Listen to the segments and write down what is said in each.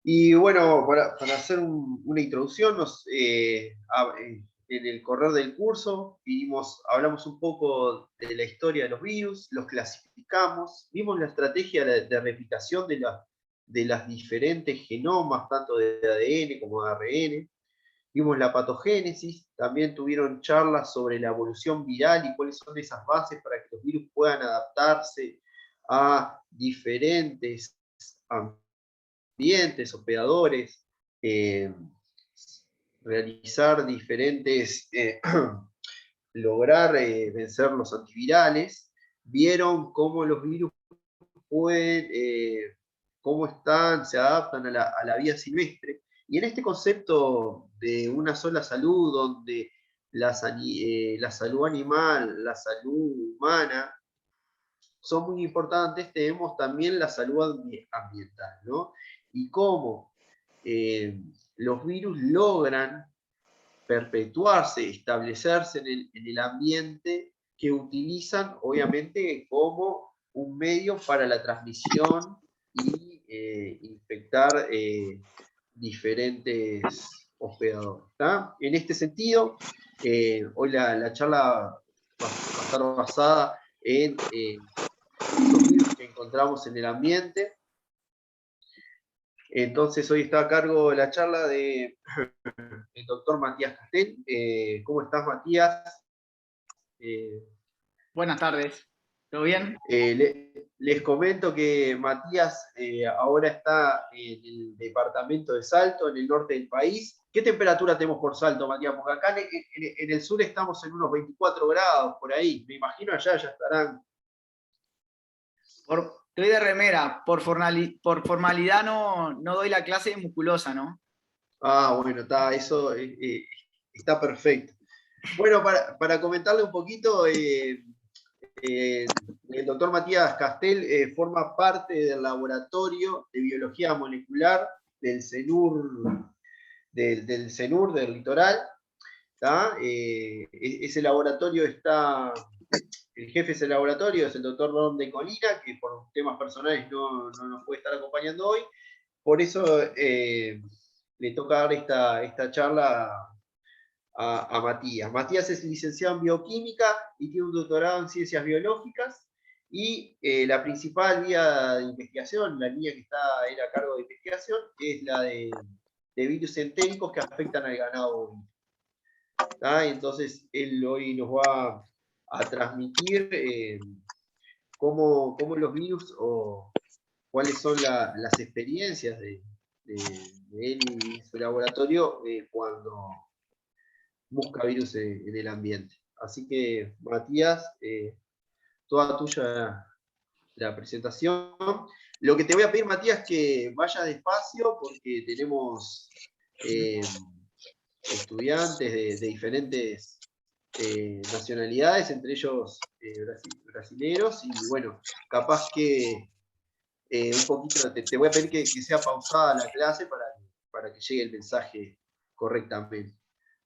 Y bueno, para hacer una introducción, en el correr del curso hablamos un poco de la historia de los virus, los clasificamos, vimos la estrategia de replicación de las diferentes genomas, tanto de ADN como de ARN, vimos la patogénesis, también tuvieron charlas sobre la evolución viral y cuáles son esas bases para que los virus puedan adaptarse a diferentes ambientes, hospedadores, eh, realizar diferentes, lograr vencer los antivirales, vieron cómo los virus pueden, cómo están, se adaptan a la vida silvestre. Y en este concepto de una sola salud, donde la salud animal, la salud humana, son muy importantes, tenemos también la salud ambiental, ¿no? Y cómo los virus logran perpetuarse, establecerse en el ambiente que utilizan, obviamente, como un medio para la transmisión y infectar diferentes hospedadores. ¿Tá? En este sentido, hoy la charla va a estar basada en estos virus que encontramos en el ambiente. Entonces hoy está a cargo de la charla de el doctor Matías Castel. ¿Cómo estás, Matías? Buenas tardes, ¿todo bien? Les comento que Matías ahora está en el departamento de Salto, en el norte del país. ¿Qué temperatura tenemos por Salto, Matías? Porque acá en el sur estamos en unos 24 grados, por ahí. Me imagino allá ya estarán. Estoy de remera, por formalidad no doy la clase de musculosa, ¿no? Ah, bueno, está, eso está perfecto. Bueno, para comentarle un poquito, el doctor Matías Castel forma parte del laboratorio de biología molecular del CENUR, del CENUR del litoral. Ese laboratorio está, el jefe de ese laboratorio es el doctor Don de Colina, que por temas personales no nos puede estar acompañando hoy. Por eso le toca dar esta charla a Matías. Matías es licenciado en bioquímica y tiene un doctorado en ciencias biológicas. Y la principal vía de investigación, la línea que está él a cargo de investigación, es la de virus entéricos que afectan al ganado bovino. Entonces, él hoy nos va a transmitir cómo los virus o cuáles son las experiencias de él y su laboratorio cuando busca virus en el ambiente. Así que, Matías, toda tuya la presentación. Lo que te voy a pedir, Matías, es que vayas despacio porque tenemos estudiantes de diferentes nacionalidades, entre ellos brasileños, y bueno, capaz que un poquito, te voy a pedir que sea pausada la clase para que llegue el mensaje correctamente.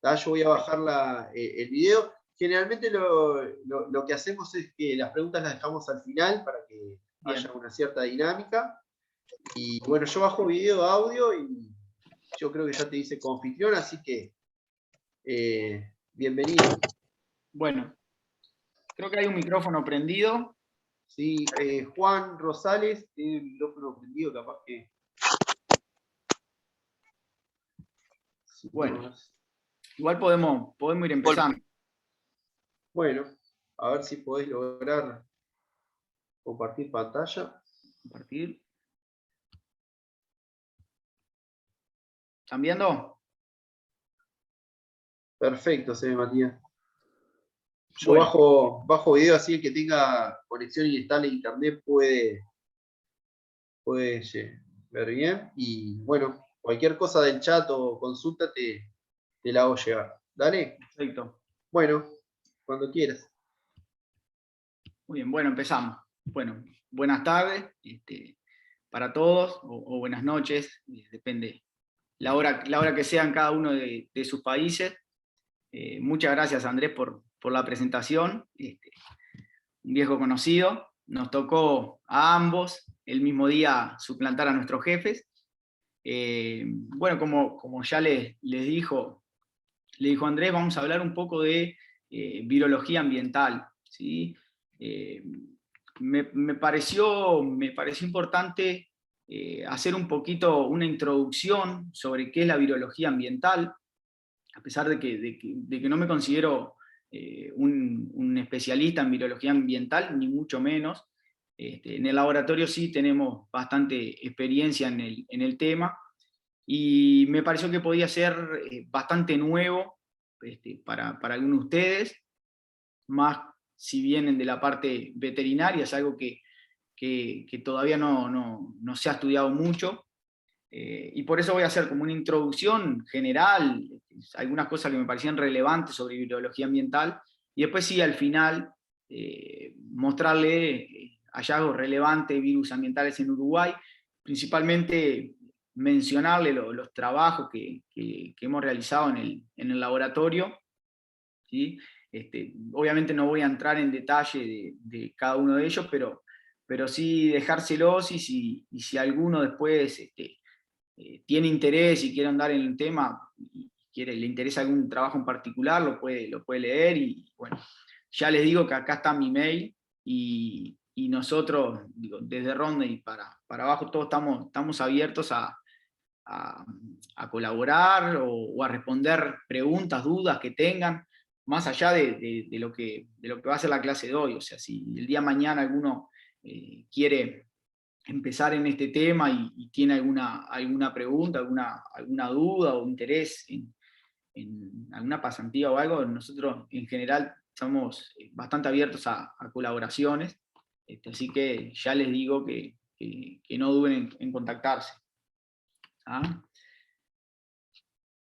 Yo voy a bajar el video. Generalmente lo que hacemos es que las preguntas las dejamos al final para que haya una cierta dinámica. Y bueno, yo bajo video, audio y yo creo que ya te dice confitrión, así que bienvenido. Bueno, creo que hay un micrófono prendido. Sí, Juan Rosales, tiene el micrófono prendido, capaz que... Bueno, igual podemos ir empezando. Bueno, a ver si podés lograr compartir pantalla. Compartir. ¿Están viendo? Perfecto, se ve, Matías. Yo Bueno. bajo video, así el que tenga conexión inestable a internet puede ver bien. Y bueno, cualquier cosa del chat o consulta te la hago llegar. ¿Dale? Perfecto. Bueno, cuando quieras. Muy bien, bueno, empezamos. Bueno, buenas tardes para todos, o buenas noches, depende la hora que sea en cada uno de sus países. Muchas gracias, Andrés, por la presentación. Un viejo conocido. Nos tocó a ambos el mismo día suplantar a nuestros jefes. Bueno, como ya le dijo Andrés, vamos a hablar un poco de virología ambiental, ¿sí? Me pareció importante hacer un poquito una introducción sobre qué es la virología ambiental, a pesar de que no me considero un especialista en virología ambiental, ni mucho menos. En el laboratorio sí tenemos bastante experiencia en el tema, y me pareció que podía ser bastante nuevo para algunos de ustedes, más si vienen de la parte veterinaria, es algo que todavía no se ha estudiado mucho, y por eso voy a hacer como una introducción general, algunas cosas que me parecían relevantes sobre virología ambiental, y después sí, al final, mostrarle hallazgos relevantes de virus ambientales en Uruguay, principalmente mencionarle los trabajos que hemos realizado en el laboratorio, ¿sí? Obviamente no voy a entrar en detalle de cada uno de ellos, pero sí dejárselos, y si alguno después tiene interés y quiere andar en el tema, y le interesa algún trabajo en particular, lo puede leer, y bueno, ya les digo que acá está mi mail, y nosotros, desde Rodney para abajo, todos estamos abiertos a colaborar o a responder preguntas, dudas que tengan, más allá de lo que va a ser la clase de hoy. O sea, si el día de mañana alguno quiere empezar en este tema y tiene alguna pregunta, alguna duda o interés en alguna pasantía o algo, nosotros en general estamos bastante abiertos a colaboraciones, así que ya les digo que no duden en contactarse. ¿Ah?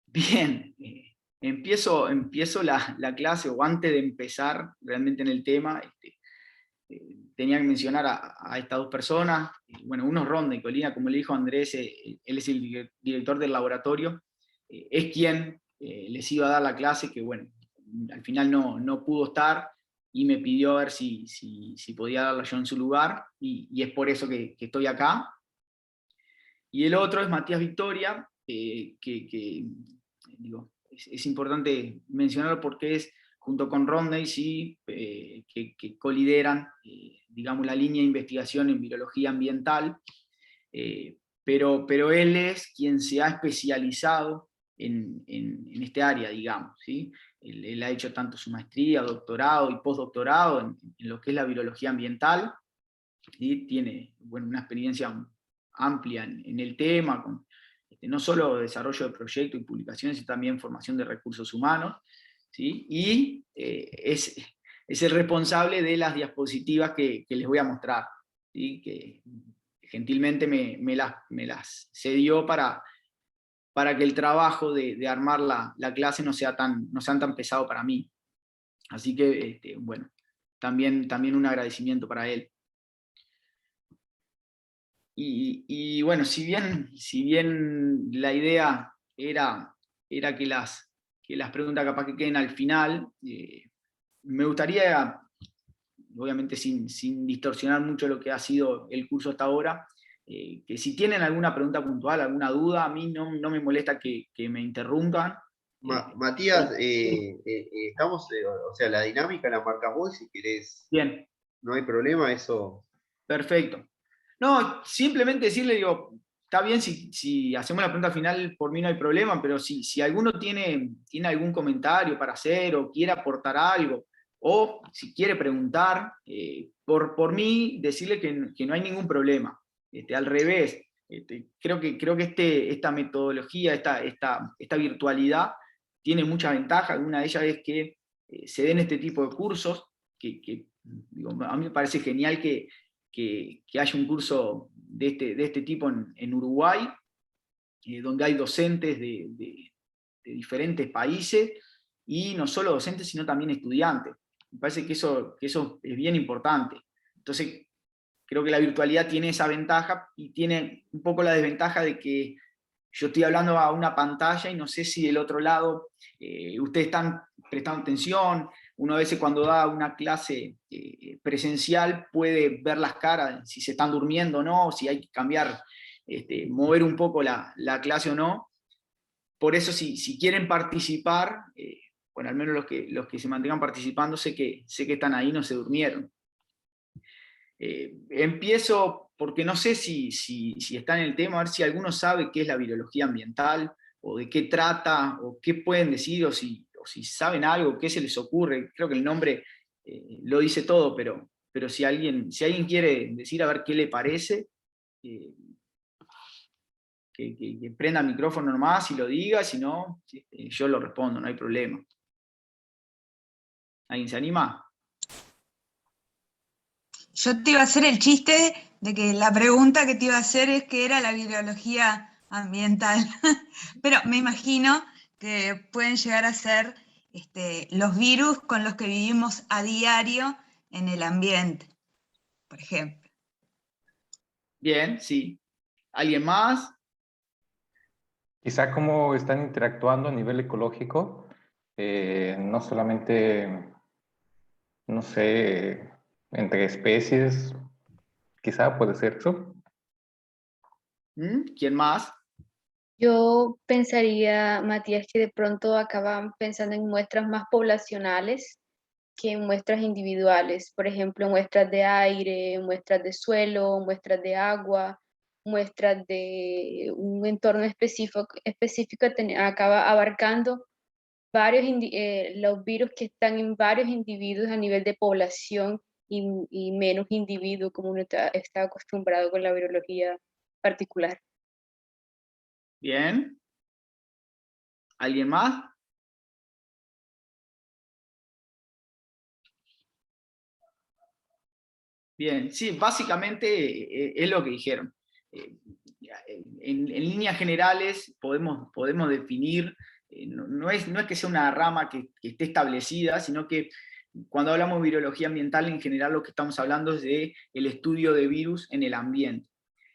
Bien, empiezo la clase, o antes de empezar realmente en el tema, tenía que mencionar a estas dos personas. Bueno, uno es Rodney Colina, como le dijo Andrés, él es el director del laboratorio, es quien les iba a dar la clase, que bueno, al final no pudo estar, y me pidió a ver si podía darla yo en su lugar, y es por eso que estoy acá. Y el otro es Matías Victoria, digo, es importante mencionarlo porque es, junto con Rodney, sí, que colideran, digamos, la línea de investigación en virología ambiental, pero él es quien se ha especializado en este área, digamos, ¿sí? Él ha hecho tanto su maestría, doctorado y postdoctorado en lo que es la virología ambiental, y tiene, bueno, una experiencia amplia en el tema, con no solo desarrollo de proyectos y publicaciones, sino también formación de recursos humanos, ¿sí? Y es el responsable de las diapositivas que les voy a mostrar, ¿sí? Que gentilmente me las cedió para que el trabajo de armar la clase no sea tan pesado para mí. Así que, bueno, también un agradecimiento para él. Y bueno, si bien la idea era que las preguntas capaz que queden al final, me gustaría, obviamente sin distorsionar mucho lo que ha sido el curso hasta ahora, que si tienen alguna pregunta puntual, alguna duda, a mí no me molesta que me interrumpan. Matías, estamos, o sea, la dinámica la marcas vos, si querés, Bien, no hay problema, eso. perfecto. No, simplemente decirle, digo, está bien si hacemos la pregunta final, por mí no hay problema, pero si alguno tiene algún comentario para hacer, o quiere aportar algo, o si quiere preguntar, por mí, decirle que no hay ningún problema. Al revés, creo que esta metodología, esta virtualidad, tiene muchas ventajas. Una de ellas es que se den este tipo de cursos, digo, a mí me parece genial que haya un curso de este tipo en Uruguay, donde hay docentes de diferentes países, y no solo docentes, sino también estudiantes. Me parece que eso es bien importante. Entonces, creo que la virtualidad tiene esa ventaja, y tiene un poco la desventaja de que yo estoy hablando a una pantalla y no sé si del otro lado ustedes están prestando atención. Uno a veces, cuando da una clase presencial, puede ver las caras, si se están durmiendo o no, si hay que cambiar mover un poco la clase o no. Por eso si quieren participar, bueno, al menos los que se mantengan participando, sé que están ahí, no se durmieron. Empiezo porque no sé si está en el tema, a ver si alguno sabe qué es la virología ambiental, o de qué trata, o qué pueden decir, o si saben algo, qué se les ocurre. Creo que el nombre lo dice todo, pero si alguien quiere decir a ver qué le parece, que prenda el micrófono nomás y lo diga, si no, yo lo respondo, no hay problema. ¿Alguien se anima? Yo te iba a hacer el chiste de que la pregunta que te iba a hacer es qué era la virología ambiental, pero me imagino que pueden llegar a ser los virus con los que vivimos a diario en el ambiente, por ejemplo. Bien, sí. ¿Alguien más? Quizá cómo están interactuando a nivel ecológico, no solamente, no sé, entre especies, quizá puede ser eso. ¿Quién más? Yo pensaría, Matías, que de pronto acaban pensando en muestras más poblacionales que en muestras individuales. Por ejemplo, muestras de aire, muestras de suelo, muestras de agua, muestras de un entorno específico acaba abarcando los virus que están en varios individuos a nivel de población y menos individuos como uno está acostumbrado con la virología particular. Bien. ¿Alguien más? Bien, sí, básicamente es lo que dijeron. En líneas generales podemos definir, no es que sea una rama que esté establecida, sino que cuando hablamos de virología ambiental, en general lo que estamos hablando es de el estudio de virus en el ambiente.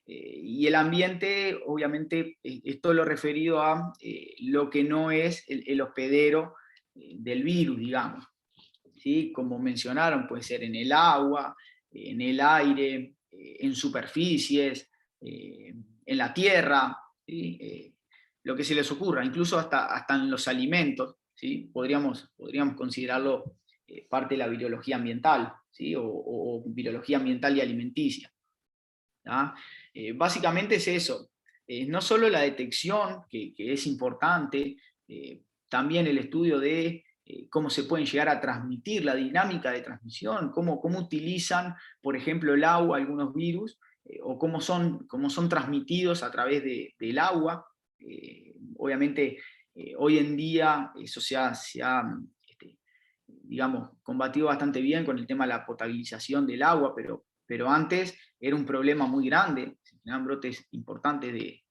Y el ambiente, obviamente, es todo lo referido a lo que no es el hospedero del virus, digamos. ¿Sí? Como mencionaron, puede ser en el agua, en el aire, en superficies, en la tierra, ¿sí? Lo que se les ocurra, incluso hasta en los alimentos, ¿sí? Podríamos considerarlo parte de la virología ambiental, ¿sí? o virología ambiental y alimenticia. Básicamente es eso, no solo la detección, que es importante, también el estudio de cómo se pueden llegar a transmitir, la dinámica de transmisión, cómo utilizan, por ejemplo, el agua algunos virus, o cómo son transmitidos a través del agua. Obviamente, hoy en día eso se ha digamos, combatido bastante bien con el tema de la potabilización del agua, pero antes era un problema muy grande, se generaban brotes importantes de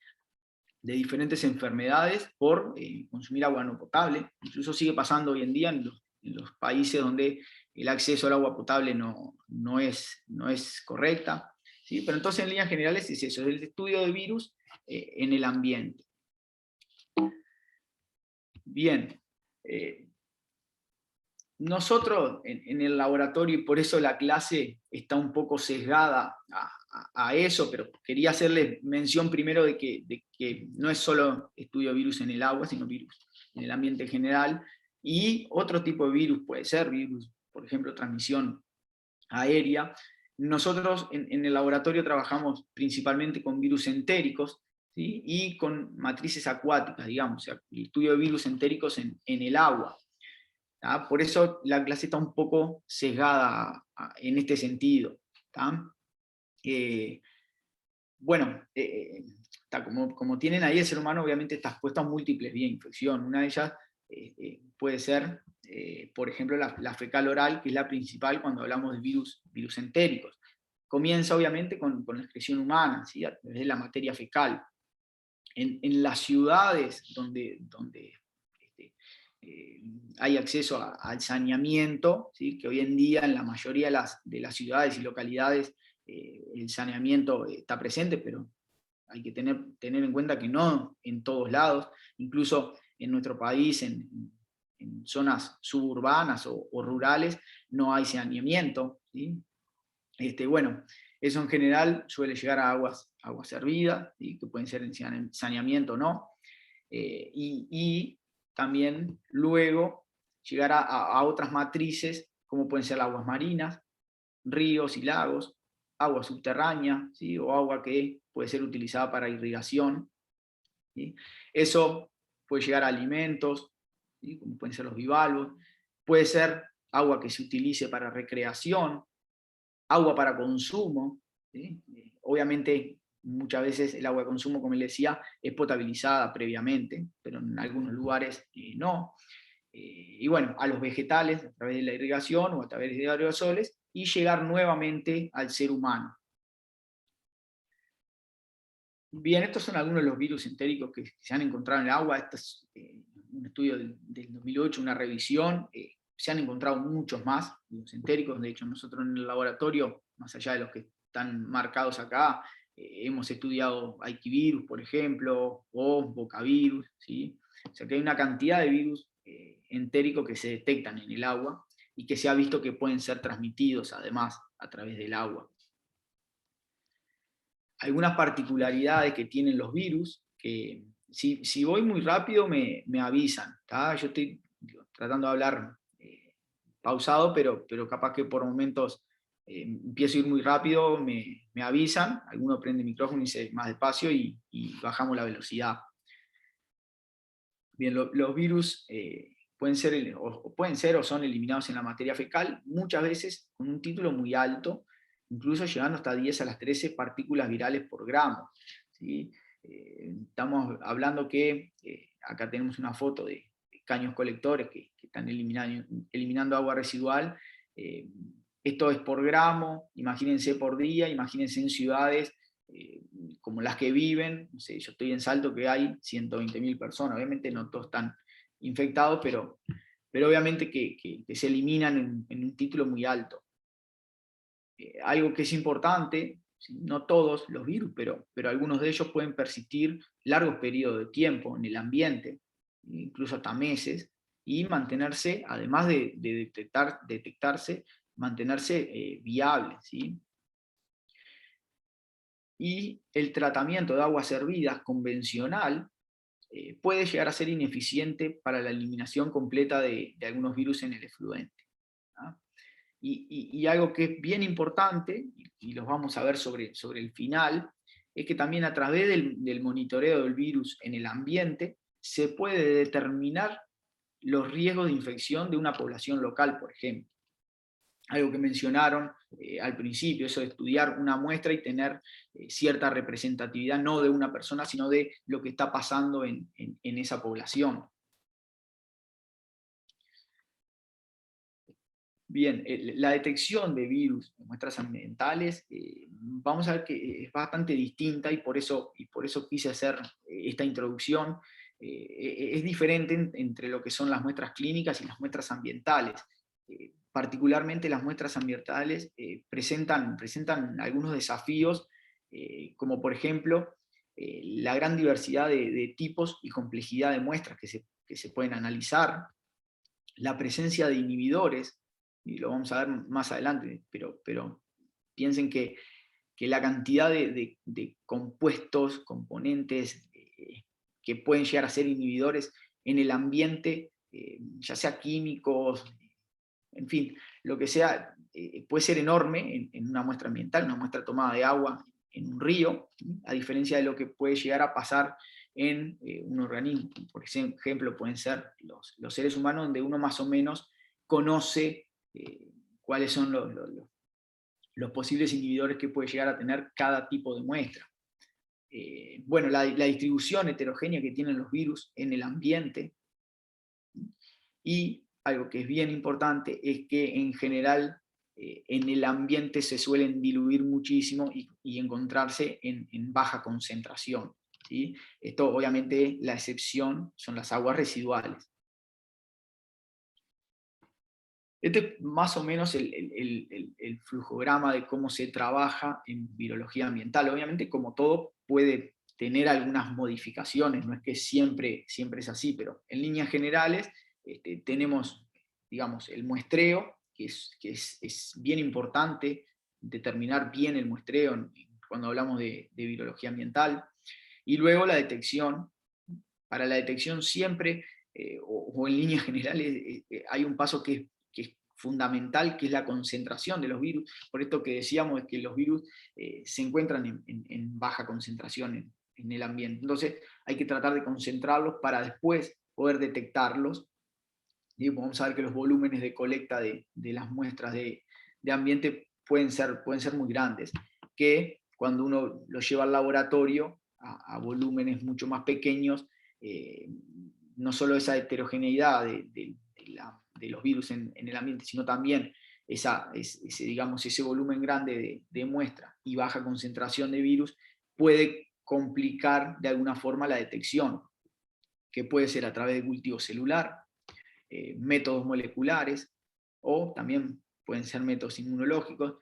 diferentes enfermedades por consumir agua no potable. Incluso sigue pasando hoy en día en los países donde el acceso al agua potable no es correcta. ¿Sí? Pero entonces en líneas generales es eso, es el estudio de virus en el ambiente. Bien. Nosotros en el laboratorio, y por eso la clase está un poco sesgada a eso, pero quería hacerles mención primero de que no es solo estudio de virus en el agua, sino virus en el ambiente general, y otro tipo de virus puede ser virus, por ejemplo, transmisión aérea. Nosotros en el laboratorio trabajamos principalmente con virus entéricos, ¿sí? Y con matrices acuáticas, digamos, o sea, el estudio de virus entéricos en el agua. Por eso la clase está un poco sesgada en este sentido. Bueno, como tienen ahí el ser humano, obviamente está expuesto a múltiples vías de infección. Una de ellas puede ser, por ejemplo, la fecal oral, que es la principal cuando hablamos de virus entéricos. Comienza obviamente con la excreción humana, ¿sí? A través de la materia fecal. En las ciudades donde hay acceso al saneamiento, ¿sí? Que hoy en día en la mayoría de las ciudades y localidades el saneamiento está presente, pero hay que tener en cuenta que no en todos lados, incluso en nuestro país, en zonas suburbanas o rurales, no hay saneamiento. ¿Sí? Bueno, Eso en general suele llegar a aguas hervidas, ¿sí? Que pueden ser en saneamiento o no, y también luego llegar a otras matrices, como pueden ser aguas marinas, ríos y lagos, agua subterránea, ¿sí? O agua que puede ser utilizada para irrigación, ¿sí? Eso puede llegar a alimentos, ¿sí? Como pueden ser los bivalvos, puede ser agua que se utilice para recreación, agua para consumo, ¿sí? Obviamente muchas veces el agua de consumo, como les decía, es potabilizada previamente, pero en algunos lugares no. Y bueno, a los vegetales a través de la irrigación o a través de aerosoles, y llegar nuevamente al ser humano. Bien, estos son algunos de los virus entéricos que se han encontrado en el agua. Este es un estudio del 2008, una revisión. Se han encontrado muchos más virus entéricos. De hecho, nosotros en el laboratorio, más allá de los que están marcados acá, hemos estudiado Aikivirus, por ejemplo, o Bocavirus, ¿sí? O sea que hay una cantidad de virus entéricos que se detectan en el agua y que se ha visto que pueden ser transmitidos además a través del agua. Algunas particularidades que tienen los virus, que si voy muy rápido me avisan, ¿tá? Yo estoy tratando de hablar pausado, pero capaz que por momentos empiezo a ir muy rápido, me avisan, alguno prende el micrófono y dice más despacio y bajamos la velocidad. Bien, los virus pueden ser o son eliminados en la materia fecal, muchas veces con un título muy alto, incluso llegando hasta 10 a las 13 partículas virales por gramo, ¿sí? Estamos hablando que acá tenemos una foto de caños colectores que están eliminando agua residual. Esto es por gramo, imagínense por día, imagínense en ciudades como las que viven, no sé, yo estoy en Salto que hay 120.000 personas, obviamente no todos están infectados, pero obviamente que se eliminan en un título muy alto. Algo que es importante, ¿sí? No todos los virus, pero algunos de ellos pueden persistir largos periodos de tiempo en el ambiente, incluso hasta meses, y mantenerse, además de detectarse, mantenerse viables, ¿sí? Y el tratamiento de aguas hervidas convencional puede llegar a ser ineficiente para la eliminación completa de algunos virus en el efluente, ¿no? Y algo que es bien importante, y los vamos a ver sobre el final, es que también a través del monitoreo del virus en el ambiente se puede determinar los riesgos de infección de una población local, por ejemplo. Algo que mencionaron al principio, eso de estudiar una muestra y tener cierta representatividad, no de una persona, sino de lo que está pasando en esa población. Bien, la detección de virus en muestras ambientales, vamos a ver que es bastante distinta y por eso quise hacer esta introducción. Es diferente entre lo que son las muestras clínicas y las muestras ambientales. Particularmente las muestras ambientales presentan algunos desafíos, como por ejemplo la gran diversidad de tipos y complejidad de muestras que se pueden analizar, la presencia de inhibidores, y lo vamos a ver más adelante, pero piensen que la cantidad de compuestos, componentes que pueden llegar a ser inhibidores en el ambiente, ya sea químicos, en fin, lo que sea, puede ser enorme en una muestra ambiental, una muestra tomada de agua en un río, a diferencia de lo que puede llegar a pasar en un organismo. Por ejemplo, pueden ser los seres humanos, donde uno más o menos conoce cuáles son los posibles inhibidores que puede llegar a tener cada tipo de muestra. Bueno, la distribución heterogénea que tienen los virus en el ambiente, y algo que es bien importante es que en general en el ambiente se suelen diluir muchísimo y encontrarse en baja concentración, ¿sí? Esto obviamente la excepción son las aguas residuales. Este es más o menos el flujograma de cómo se trabaja en virología ambiental. Obviamente, como todo, puede tener algunas modificaciones, no es que siempre es así, pero en líneas generales tenemos, digamos, el muestreo, que es bien importante determinar bien el muestreo cuando hablamos de virología ambiental. Y luego la detección. Para la detección siempre, o en líneas generales, hay un paso que es fundamental, que es la concentración de los virus. Por esto que decíamos que los virus se encuentran en baja concentración en el ambiente. Entonces hay que tratar de concentrarlos para después poder detectarlos. Y vamos a ver que los volúmenes de colecta de las muestras de ambiente pueden ser muy grandes, que cuando uno los lleva al laboratorio a volúmenes mucho más pequeños, no solo esa heterogeneidad de los virus en el ambiente, sino también ese volumen grande de muestra y baja concentración de virus puede complicar de alguna forma la detección, que puede ser a través de cultivo celular, métodos moleculares, o también pueden ser métodos inmunológicos,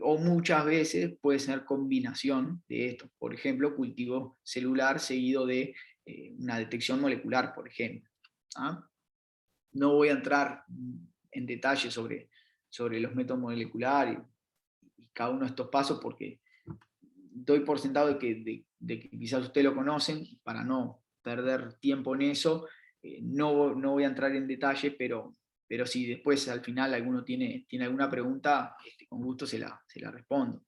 o muchas veces puede ser combinación de estos. Por ejemplo, cultivo celular seguido de una detección molecular, por ejemplo. ¿Ah? No voy a entrar en detalle sobre los métodos moleculares y cada uno de estos pasos, porque doy por sentado de que quizás ustedes lo conocen, para no perder tiempo en eso. No voy a entrar en detalle, pero si después al final alguno tiene alguna pregunta, con gusto se la respondo.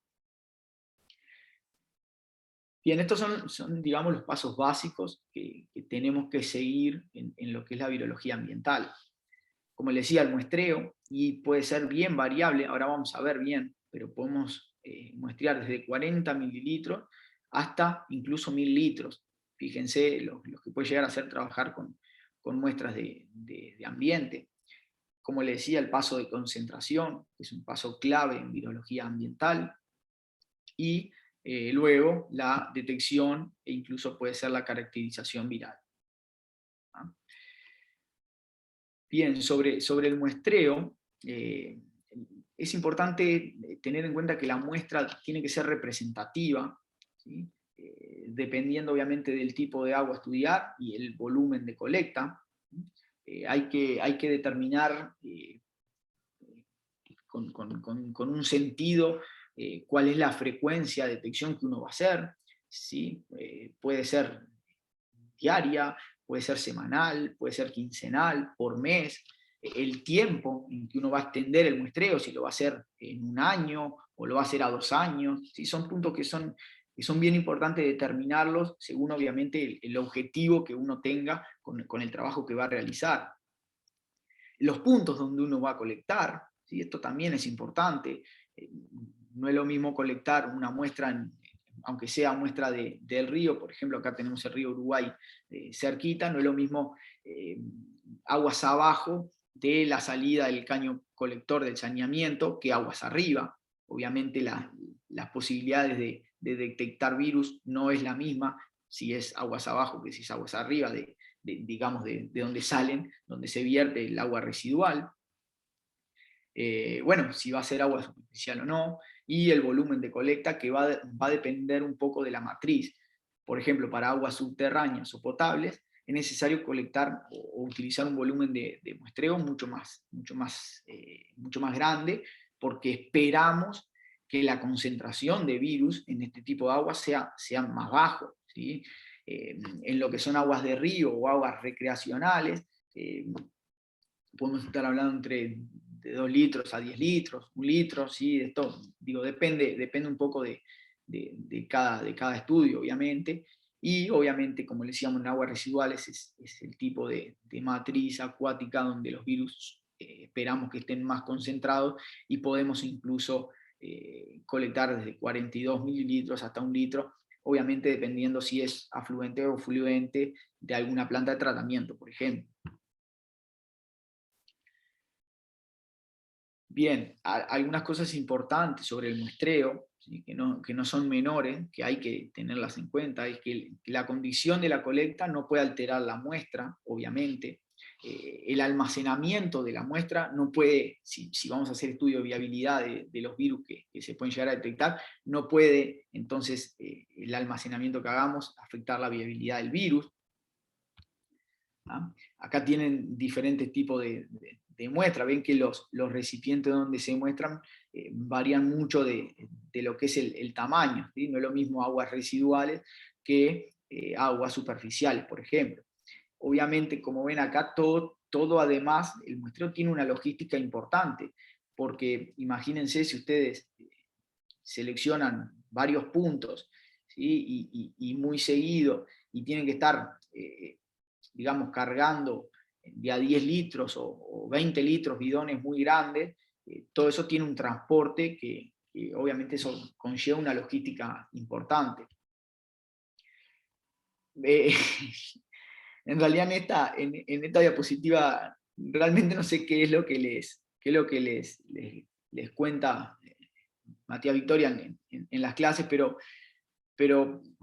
Bien, estos son, digamos, los pasos básicos que tenemos que seguir en lo que es la virología ambiental. Como les decía, el muestreo, y puede ser bien variable, ahora vamos a ver bien, pero podemos muestrear desde 40 mililitros hasta incluso 1000 litros. Fíjense lo que puede llegar a ser trabajar con muestras de ambiente. Como les decía, el paso de concentración, que es un paso clave en virología ambiental, y luego la detección e incluso puede ser la caracterización viral. ¿Ah? Bien, sobre el muestreo, es importante tener en cuenta que la muestra tiene que ser representativa, ¿sí? Dependiendo obviamente del tipo de agua a estudiar y el volumen de colecta. Hay que determinar con un sentido cuál es la frecuencia de detección que uno va a hacer, ¿sí? Puede ser diaria, puede ser semanal, puede ser quincenal, por mes, el tiempo en que uno va a extender el muestreo, si lo va a hacer en 1 año o lo va a hacer a 2 años, ¿sí? Son puntos que son bien importantes determinarlos según obviamente el objetivo que uno tenga con el trabajo que va a realizar. Los puntos donde uno va a colectar, ¿sí? Esto también es importante. No es lo mismo colectar una muestra, aunque sea muestra del río, por ejemplo, acá tenemos el río Uruguay cerquita, no es lo mismo aguas abajo de la salida del caño colector del saneamiento que aguas arriba. Obviamente las posibilidades de detectar virus no es la misma si es aguas abajo que si es aguas arriba digamos, de donde salen, donde se vierte el agua residual. Bueno, si va a ser agua superficial o no, y el volumen de colecta, que va a depender un poco de la matriz. Por ejemplo, para aguas subterráneas o potables, es necesario colectar o utilizar un volumen de muestreo mucho más grande, porque esperamos que la concentración de virus en este tipo de agua sea más bajo, ¿sí? En lo que son aguas de río o aguas recreacionales, podemos estar hablando entre de 2 litros a 10 litros, 1 litro, ¿sí? Esto, digo, depende un poco de cada estudio, obviamente, y obviamente, como le decíamos, en aguas residuales es el tipo de matriz acuática donde los virus esperamos que estén más concentrados y podemos incluso colectar desde 42 mililitros hasta 1 litro, obviamente dependiendo si es afluente o fluente de alguna planta de tratamiento, por ejemplo. Bien, algunas cosas importantes sobre el muestreo, ¿sí? que no son menores, que hay que tenerlas en cuenta, es que la condición de la colecta no puede alterar la muestra, obviamente. El almacenamiento de la muestra no puede, si vamos a hacer estudio de viabilidad de los virus que se pueden llegar a detectar, no puede entonces el almacenamiento que hagamos afectar la viabilidad del virus. ¿Ah? Acá tienen diferentes tipos de muestra. Ven que los recipientes donde se muestran varían mucho de lo que es el tamaño, ¿sí? No es lo mismo aguas residuales que aguas superficiales, por ejemplo. Obviamente, como ven acá, todo además, el muestreo tiene una logística importante, porque imagínense si ustedes seleccionan varios puntos, ¿sí? y muy seguido, y tienen que estar, digamos, cargando de a 10 litros o 20 litros bidones muy grandes, todo eso tiene un transporte que obviamente eso conlleva una logística importante. En realidad en esta diapositiva realmente no sé qué es lo que les cuenta Matías Victoria en las clases, pero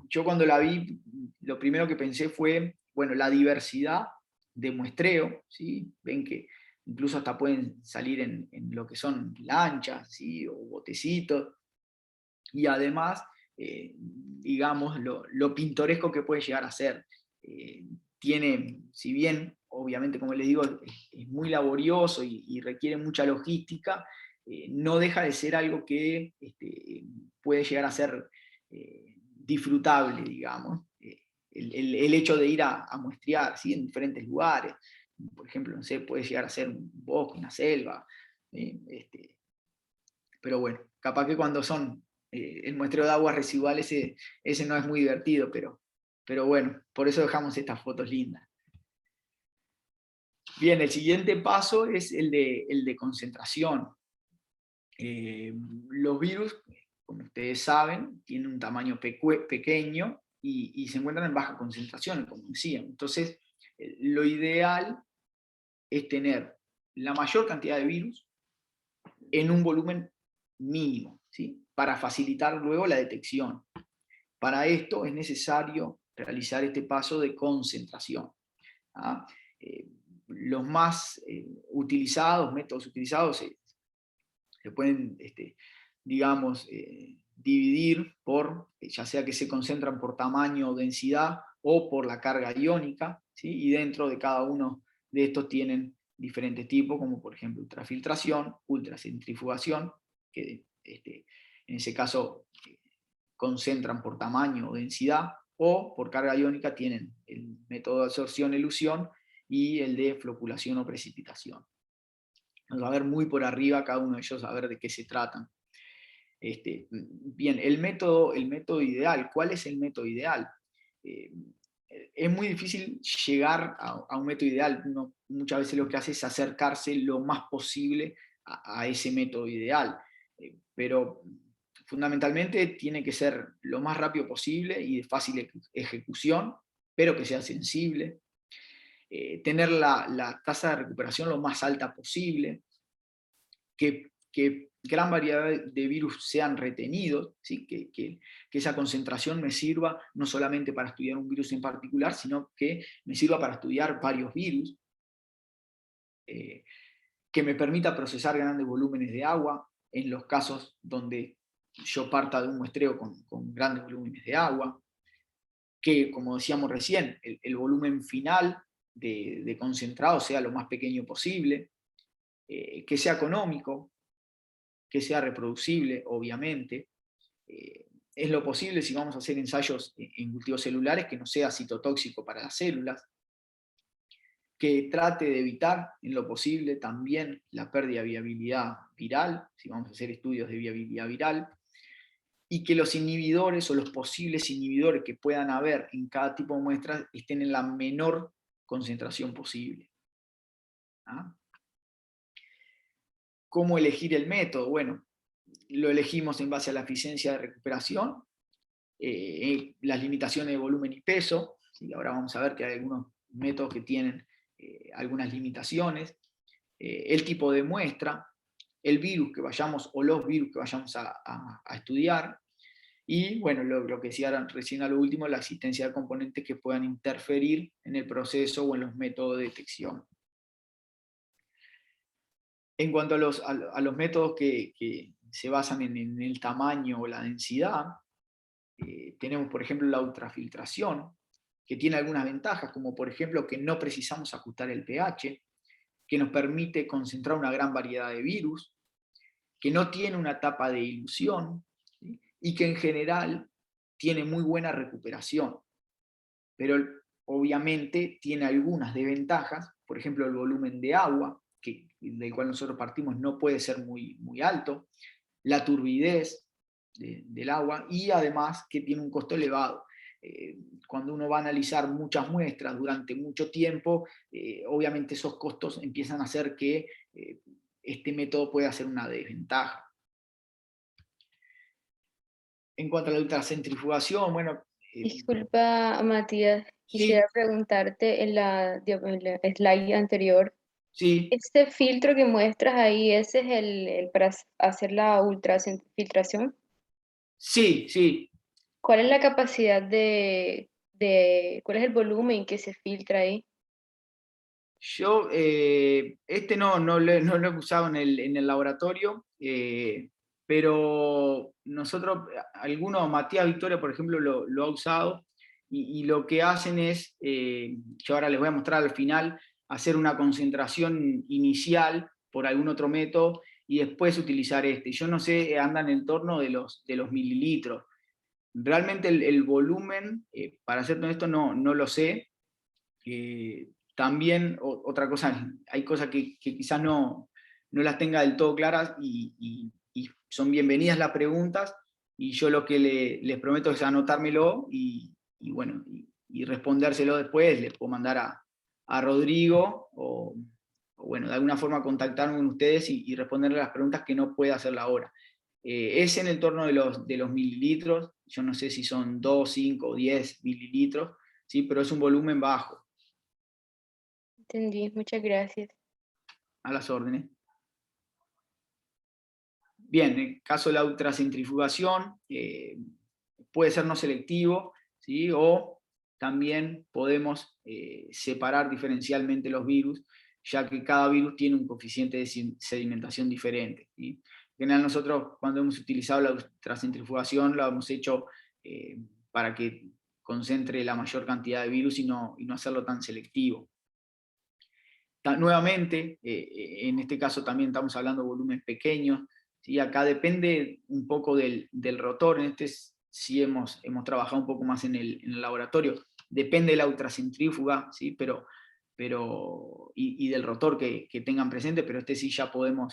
yo cuando la vi, lo primero que pensé fue, bueno, la diversidad de muestreo, ¿sí? Ven que incluso hasta pueden salir en lo que son lanchas, ¿sí? O botecitos, y además, digamos, lo pintoresco que puede llegar a ser. Tiene, si bien, obviamente, como les digo, es muy laborioso y requiere mucha logística, no deja de ser algo que puede llegar a ser disfrutable, digamos. El hecho de ir a muestrear, ¿sí? En diferentes lugares, por ejemplo, no sé, puede llegar a ser un bosque, una selva, pero bueno, capaz que cuando son el muestreo de aguas residuales ese no es muy divertido, pero bueno, por eso dejamos estas fotos lindas. Bien, el siguiente paso es el de concentración. Los virus, como ustedes saben, tienen un tamaño pequeño y se encuentran en baja concentración, como decía. Entonces, lo ideal es tener la mayor cantidad de virus en un volumen mínimo, ¿sí? Para facilitar luego la detección. Para esto es necesario realizar este paso de concentración. ¿Ah? Los más métodos utilizados se pueden, digamos, dividir por, ya sea que se concentran por tamaño o densidad o por la carga iónica, ¿sí? Y dentro de cada uno de estos tienen diferentes tipos, como por ejemplo ultrafiltración, ultracentrifugación, que en ese caso concentran por tamaño o densidad, o por carga iónica tienen el método de absorción-elusión y el de floculación o precipitación. Vamos a ver muy por arriba cada uno de ellos, a ver de qué se tratan. Bien, el método ideal. ¿Cuál es el método ideal? Es muy difícil llegar a un método ideal. Uno muchas veces lo que hace es acercarse lo más posible a ese método ideal. Pero fundamentalmente tiene que ser lo más rápido posible y de fácil ejecución, pero que sea sensible. Tener la tasa de recuperación lo más alta posible, que gran variedad de virus sean retenidos, ¿sí? que esa concentración me sirva no solamente para estudiar un virus en particular, sino que me sirva para estudiar varios virus, que me permita procesar grandes volúmenes de agua, en los casos donde yo parta de un muestreo con grandes volúmenes de agua, que, como decíamos recién, el volumen final de concentrado sea lo más pequeño posible, que sea económico, que sea reproducible, obviamente. Es lo posible si vamos a hacer ensayos en cultivos celulares que no sea citotóxico para las células, que trate de evitar en lo posible también la pérdida de viabilidad viral, si vamos a hacer estudios de viabilidad viral, y que los inhibidores o los posibles inhibidores que puedan haber en cada tipo de muestras estén en la menor concentración posible. ¿Ah? ¿Cómo elegir el método? Bueno, lo elegimos en base a la eficiencia de recuperación, las limitaciones de volumen y peso, ¿sí? Ahora vamos a ver que hay algunos métodos que tienen algunas limitaciones, el tipo de muestra, el virus que vayamos o los virus que vayamos a estudiar, y bueno, lo que decía recién a lo último, la existencia de componentes que puedan interferir en el proceso o en los métodos de detección. En cuanto a los métodos que se basan en el tamaño o la densidad, tenemos por ejemplo la ultrafiltración, que tiene algunas ventajas, como por ejemplo que no precisamos ajustar el pH, que nos permite concentrar una gran variedad de virus, que no tiene una etapa de ilusión, ¿sí? Y que en general tiene muy buena recuperación. Pero obviamente tiene algunas desventajas, por ejemplo el volumen de agua, del cual nosotros partimos, no puede ser muy alto, la turbidez del agua, y además que tiene un costo elevado. Cuando uno va a analizar muchas muestras durante mucho tiempo, obviamente esos costos empiezan a hacer que este método pueda ser una desventaja. En cuanto a la ultracentrifugación, bueno... Disculpa, Matías, sí, quisiera preguntarte digamos, en la slide anterior, sí, este filtro que muestras ahí, ¿ese es el para hacer la ultrafiltración? sí, sí. ¿Cuál es la capacidad cuál es el volumen que se filtra ahí? Yo, no lo he usado en el laboratorio, pero nosotros, Matías Victoria, por ejemplo, lo ha usado, y lo que hacen es, yo ahora les voy a mostrar al final, hacer una concentración inicial por algún otro método, y después utilizar este. Yo no sé, anda en el torno de los mililitros. Realmente el volumen, para ser honesto, no lo sé. También, otra cosa, hay cosas que quizás no las tenga del todo claras, y son bienvenidas las preguntas, y yo lo que les prometo es anotármelo, bueno, y respondérselo después. Les puedo mandar a Rodrigo, o bueno, de alguna forma contactarme con ustedes y responderle las preguntas que no pueda hacerla ahora. Es en el torno de los mililitros, yo no sé si son 2, 5 o 10 mililitros, ¿sí? Pero es un volumen bajo. Entendí, muchas gracias. A las órdenes. Bien, en el caso de la ultracentrifugación, puede ser no selectivo, ¿sí? O también podemos separar diferencialmente los virus, ya que cada virus tiene un coeficiente de sedimentación diferente, ¿sí? En general, nosotros, cuando hemos utilizado la ultracentrifugación, lo hemos hecho para que concentre la mayor cantidad de virus, y no hacerlo tan selectivo. Nuevamente, en este caso también estamos hablando de volúmenes pequeños, ¿sí? Acá depende un poco del rotor. En este sí hemos trabajado un poco más en el laboratorio, depende de la ultracentrífuga, ¿sí? Y del rotor que tengan presente, pero este sí ya podemos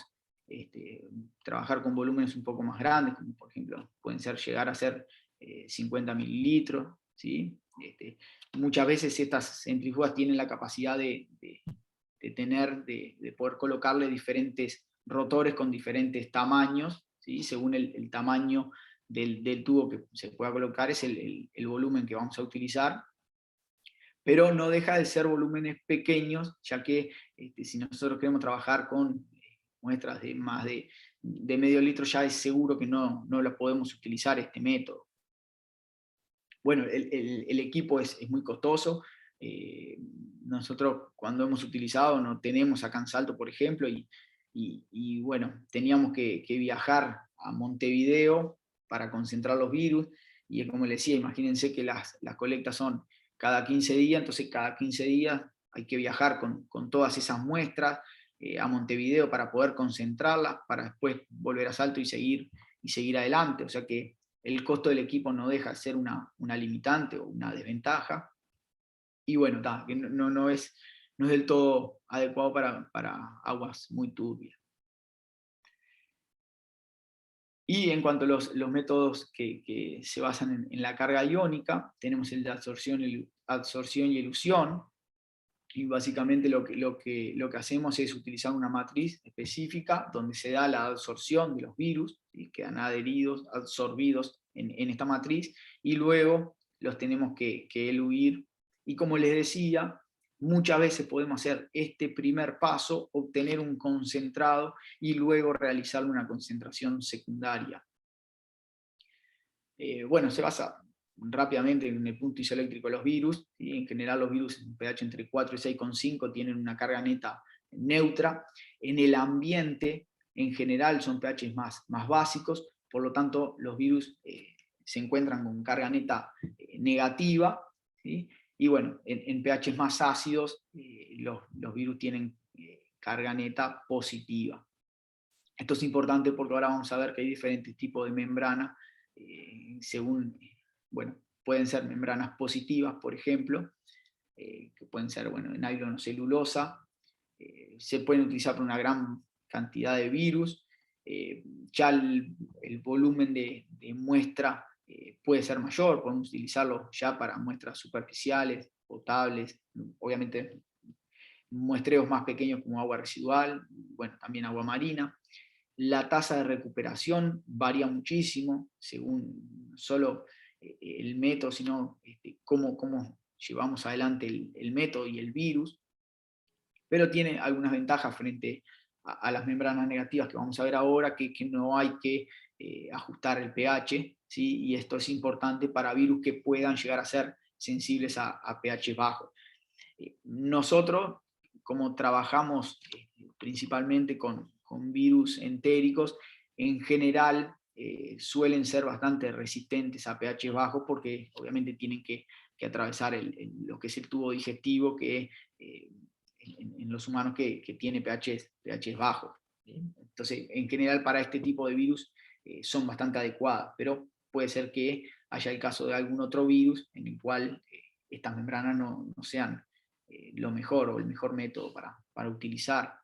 trabajar con volúmenes un poco más grandes, como por ejemplo pueden llegar a ser 50 mililitros, ¿sí? Muchas veces estas centrífugas tienen la capacidad de poder colocarle diferentes rotores con diferentes tamaños, ¿sí? Según el tamaño del tubo que se pueda colocar, es el volumen que vamos a utilizar, pero no deja de ser volúmenes pequeños, ya que si nosotros queremos trabajar con muestras de más de medio litro, ya es seguro que no la podemos utilizar este método. Bueno, el equipo es muy costoso. Nosotros, cuando hemos utilizado, no tenemos acá en Salto, por ejemplo, y bueno, teníamos que viajar a Montevideo para concentrar los virus, y como les decía, imagínense que las colectas son cada 15 días, entonces cada 15 días hay que viajar con todas esas muestras a Montevideo para poder concentrarlas, para después volver a Salto y seguir adelante. O sea que el costo del equipo no deja de ser una limitante o una desventaja. Y bueno, que no es del todo adecuado para aguas muy turbias. Y en cuanto a los métodos que se basan en la carga iónica, tenemos el de absorción y elusión, y básicamente lo que hacemos es utilizar una matriz específica donde se da la absorción de los virus, y quedan adheridos, absorbidos en esta matriz, y luego los tenemos que eluir. Y como les decía, muchas veces podemos hacer este primer paso, obtener un concentrado, y luego realizar una concentración secundaria. Bueno, se basa rápidamente en el punto isoeléctrico de los virus, ¿sí? En general los virus en pH entre 4 y 6,5 tienen una carga neta neutra. En el ambiente, en general, son pH más básicos, por lo tanto los virus se encuentran con carga neta negativa, ¿sí? Y bueno, en pH más ácidos los virus tienen carga neta positiva. Esto es importante porque ahora vamos a ver que hay diferentes tipos de membranas, según, bueno, pueden ser membranas positivas, por ejemplo, que pueden ser, bueno, de nylon o celulosa, se pueden utilizar por una gran cantidad de virus, ya el volumen de muestra puede ser mayor, podemos utilizarlo ya para muestras superficiales, potables, obviamente muestreos más pequeños como agua residual, bueno, también agua marina. La tasa de recuperación varía muchísimo según no solo el método, sino cómo llevamos adelante el método y el virus, pero tiene algunas ventajas frente a las membranas negativas que vamos a ver ahora, que no hay que ajustar el pH, ¿sí? Y esto es importante para virus que puedan llegar a ser sensibles a pH bajos. Nosotros, como trabajamos principalmente con virus entéricos, en general suelen ser bastante resistentes a pH bajos porque obviamente tienen que atravesar lo que es el tubo digestivo que en los humanos que tiene pH bajos. Entonces, en general para este tipo de virus son bastante adecuadas, pero puede ser que haya el caso de algún otro virus en el cual estas membranas no sean lo mejor o el mejor método para utilizar.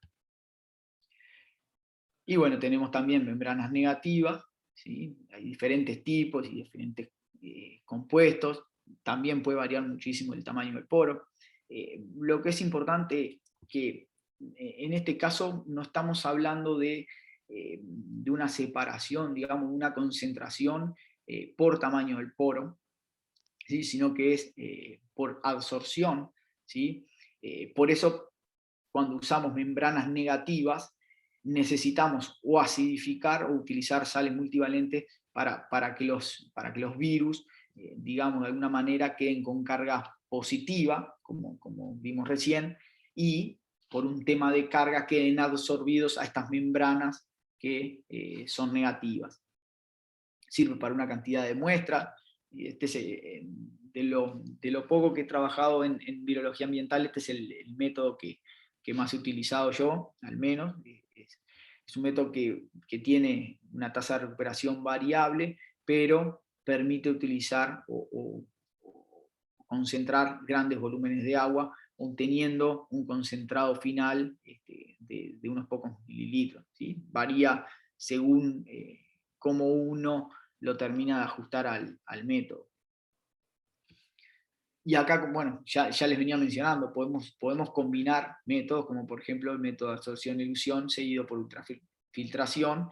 Y bueno, tenemos también membranas negativas, ¿sí? Hay diferentes tipos y diferentes compuestos, también puede variar muchísimo el tamaño del poro. Lo que es importante que en este caso no estamos hablando de una separación, digamos, una concentración por tamaño del poro, ¿sí? Sino que es por absorción, ¿sí? Por eso cuando usamos membranas negativas necesitamos o acidificar o utilizar sales multivalentes para que los virus, digamos de alguna manera, queden con carga positiva, como vimos recién, y por un tema de carga queden absorbidos a estas membranas que son negativas. Sirve para una cantidad de muestras. Este es, de lo poco que he trabajado en virología ambiental, este es el método que más he utilizado yo, al menos. Es un método que tiene una tasa de recuperación variable, pero permite utilizar o concentrar grandes volúmenes de agua, obteniendo un concentrado final de unos pocos mililitros, ¿sí? Varía según cómo uno lo termina de ajustar al método. Y acá, bueno, ya les venía mencionando, podemos combinar métodos, como por ejemplo el método de absorción-elusión seguido por ultrafiltración,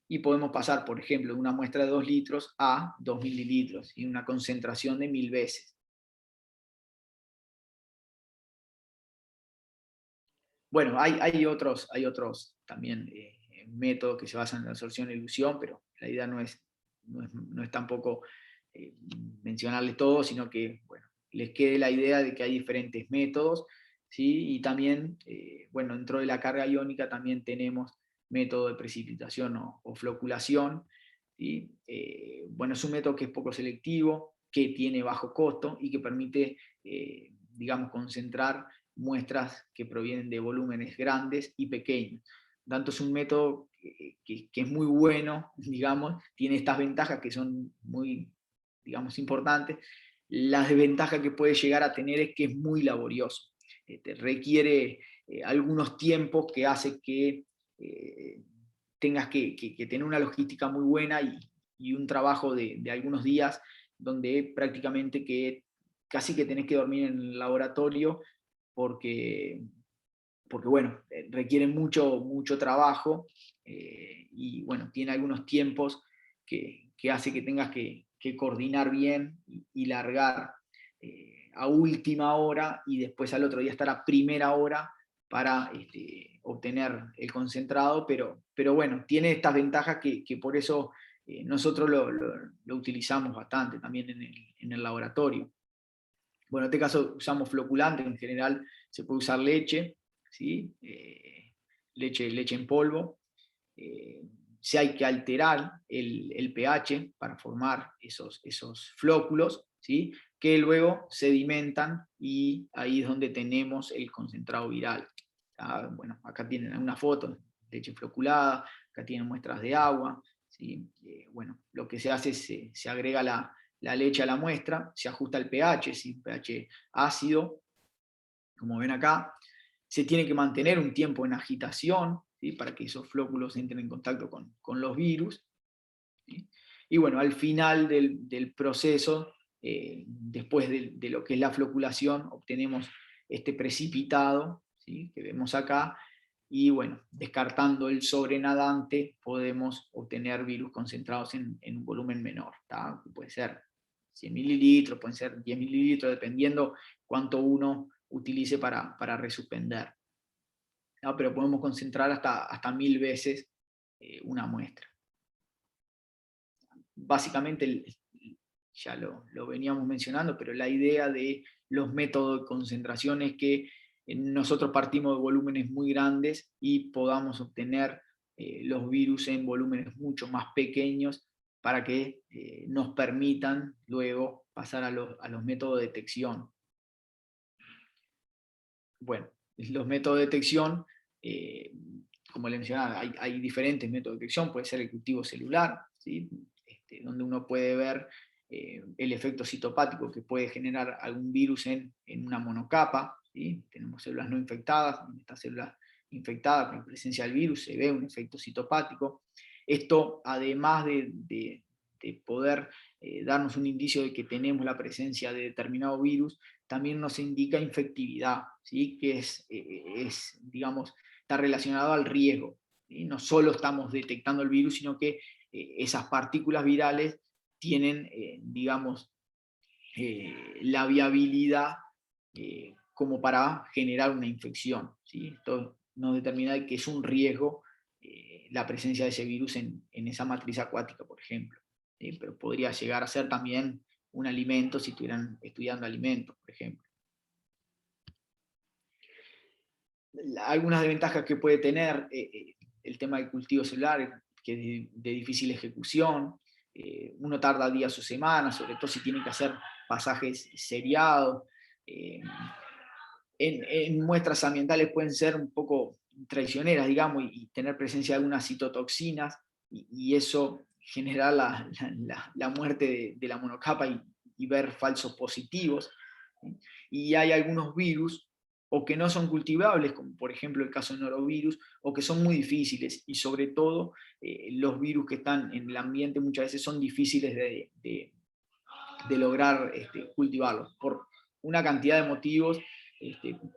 y podemos pasar, por ejemplo, de una muestra de 2 litros a 2 mililitros, y una concentración de 1000 veces. Bueno, hay otros también métodos que se basan en la absorción-elusión, pero la idea no es tampoco mencionarles todos, sino que, bueno, les quede la idea de que hay diferentes métodos, ¿sí? Y también, bueno, dentro de la carga iónica también tenemos método de precipitación o floculación, ¿sí? Bueno, es un método que es poco selectivo, que tiene bajo costo y que permite, digamos, concentrar muestras que provienen de volúmenes grandes y pequeños. Tanto es un método que es muy bueno, digamos, tiene estas ventajas que son muy, digamos, importantes. La desventaja que puede llegar a tener es que es muy laborioso. Requiere algunos tiempos que hace que tengas que tener una logística muy buena y un trabajo de algunos días donde prácticamente casi que tenés que dormir en el laboratorio porque bueno, requiere mucho trabajo y bueno, tiene algunos tiempos que hace que tengas que coordinar bien y largar a última hora y después al otro día estar a primera hora para obtener el concentrado, pero bueno, tiene estas ventajas que por eso nosotros lo utilizamos bastante también en el laboratorio. Bueno, en este caso usamos floculante, en general se puede usar leche, ¿sí? Leche en polvo. Si hay que alterar el pH para formar esos flóculos, ¿sí? Que luego sedimentan y ahí es donde tenemos el concentrado viral. Bueno, acá tienen una foto, leche floculada, acá tienen muestras de agua, ¿sí? Bueno, lo que se hace es se agrega la leche a la muestra, se ajusta el pH, ¿sí? pH ácido, como ven acá, se tiene que mantener un tiempo en agitación, ¿sí? Para que esos flóculos entren en contacto con los virus, ¿sí? Y bueno, al final del proceso, después de lo que es la floculación, obtenemos este precipitado, ¿sí? Que vemos acá, y bueno, descartando el sobrenadante, podemos obtener virus concentrados en un volumen menor, ¿tá? Puede ser 100 mililitros, pueden ser 10 mililitros, dependiendo cuánto uno utilice para resuspender, ¿tá? Pero podemos concentrar hasta 1000 veces una muestra. Básicamente, ya lo veníamos mencionando, pero la idea de los métodos de concentración es que nosotros partimos de volúmenes muy grandes y podamos obtener los virus en volúmenes mucho más pequeños para que nos permitan luego pasar a los métodos de detección. Bueno, los métodos de detección, como le mencionaba, hay diferentes métodos de detección, puede ser el cultivo celular, ¿sí? Donde uno puede ver el efecto citopático que puede generar algún virus en una monocapa, ¿sí? Tenemos células no infectadas, en estas células infectadas con la presencia del virus se ve un efecto citopático. Esto, además de poder darnos un indicio de que tenemos la presencia de determinado virus, también nos indica infectividad, ¿sí? Que digamos, está relacionado al riesgo, ¿sí? No solo estamos detectando el virus, sino que esas partículas virales tienen, digamos, la viabilidad como para generar una infección, ¿sí? Esto nos determina que es un riesgo la presencia de ese virus en esa matriz acuática, por ejemplo, ¿sí? Pero podría llegar a ser también un alimento si estuvieran estudiando alimentos, por ejemplo. Algunas desventajas que puede tener el tema del cultivo celular, que es de difícil ejecución, uno tarda días o semanas, sobre todo si tiene que hacer pasajes seriados. En muestras ambientales pueden ser un poco traicioneras, digamos, y tener presencia de algunas citotoxinas, y eso genera la muerte de la monocapa y ver falsos positivos. ¿Sí? Y hay algunos virus o que no son cultivables, como por ejemplo el caso del norovirus, o que son muy difíciles, y sobre todo los virus que están en el ambiente muchas veces son difíciles de lograr cultivarlos, por una cantidad de motivos,